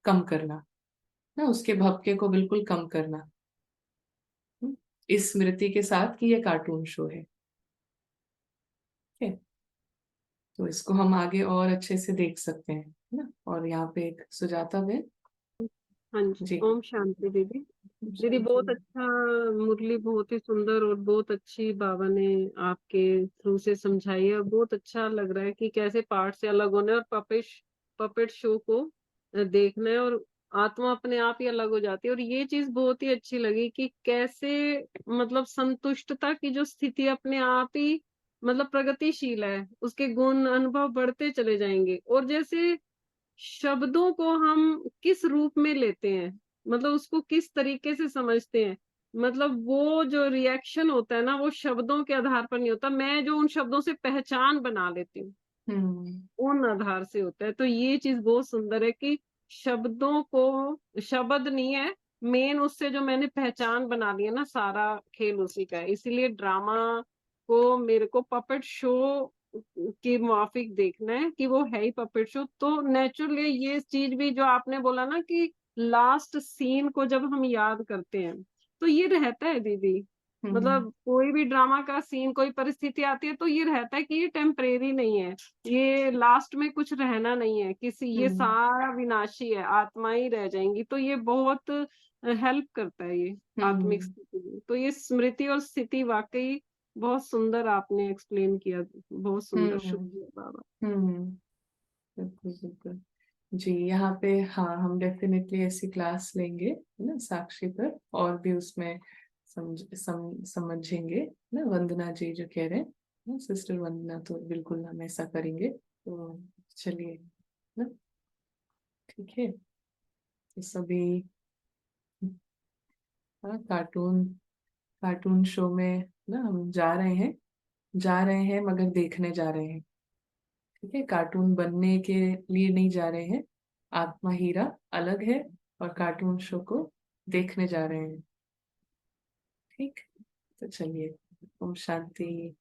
कम करना ना, उसके भपके को बिल्कुल कम करना, इस स्मृति के साथ कि ये कार्टून शो है। ठीक है, तो इसको हम आगे और अच्छे से देख सकते हैं ना। और यहाँ पे एक सुजाता बहन। हाँ जी, जी। ओम शांति दीदी। दीदी बहुत अच्छा, मुरली बहुत ही सुंदर और बहुत अच्छी बाबा ने आपके थ्रू से समझाई है, और बहुत अच्छा लग रहा है कि कैसे पार्ट से अलग होना है और पपेट शो को देखना है, और आत्मा अपने आप ही अलग हो जाती है। और ये चीज बहुत ही अच्छी लगी कि कैसे मतलब संतुष्टता की जो स्थिति अपने आप ही मतलब प्रगतिशील है, उसके गुण अनुभव बढ़ते चले जाएंगे। और जैसे शब्दों को हम किस रूप में लेते हैं, मतलब उसको किस तरीके से समझते हैं, मतलब वो जो रिएक्शन होता है ना, वो शब्दों के आधार पर नहीं होता, मैं जो उन शब्दों से पहचान बना लेती हूँ हम्म। उन आधार से होता है। तो ये चीज बहुत सुंदर है कि शब्दों को, शब्द नहीं है मेन, उससे जो मैंने पहचान बना ली है ना, सारा खेल उसी का है। इसीलिए ड्रामा को मेरे को पपेट शो के मुआफिक देखना है कि वो है ही पपेट शो। तो नेचुरली ये चीज भी जो आपने बोला ना कि लास्ट सीन को जब हम याद करते हैं तो ये रहता है दीदी, हम्म। मतलब कोई भी ड्रामा का सीन, कोई परिस्थिति आती है तो ये रहता है कि ये टेम्परेरी नहीं है, ये लास्ट में कुछ रहना नहीं है किसी, ये हम्म। सारा विनाशी है, आत्मा ही रह जाएंगी। तो ये बहुत हेल्प करता है ये आत्मिक हम्म। स्थिति में। तो ये स्मृति और स्थिति वाकई बहुत सुंदर आपने एक्सप्लेन किया, बहुत सुंदर, हम्म। शुक्रिया बाबा। हम्म। बिल्कुल बिल्कुल। जी, यहाँ पे हाँ हम डेफिनेटली ऐसी क्लास लेंगे, है ना, साक्षी पर, और भी उसमें समझेंगे ना। वंदना जी जो कह रहे हैं ना, सिस्टर वंदना, तो बिल्कुल हम ऐसा करेंगे। तो चलिए ना, ठीक है, तो सभी, हाँ, कार्टून कार्टून शो में ना हम जा रहे हैं मगर देखने जा रहे हैं। ठीक है, कार्टून बनने के लिए नहीं जा रहे हैं, आत्मा हीरा अलग है और कार्टून शो को देखने जा रहे हैं। ठीक, तो चलिए, ओम शांति।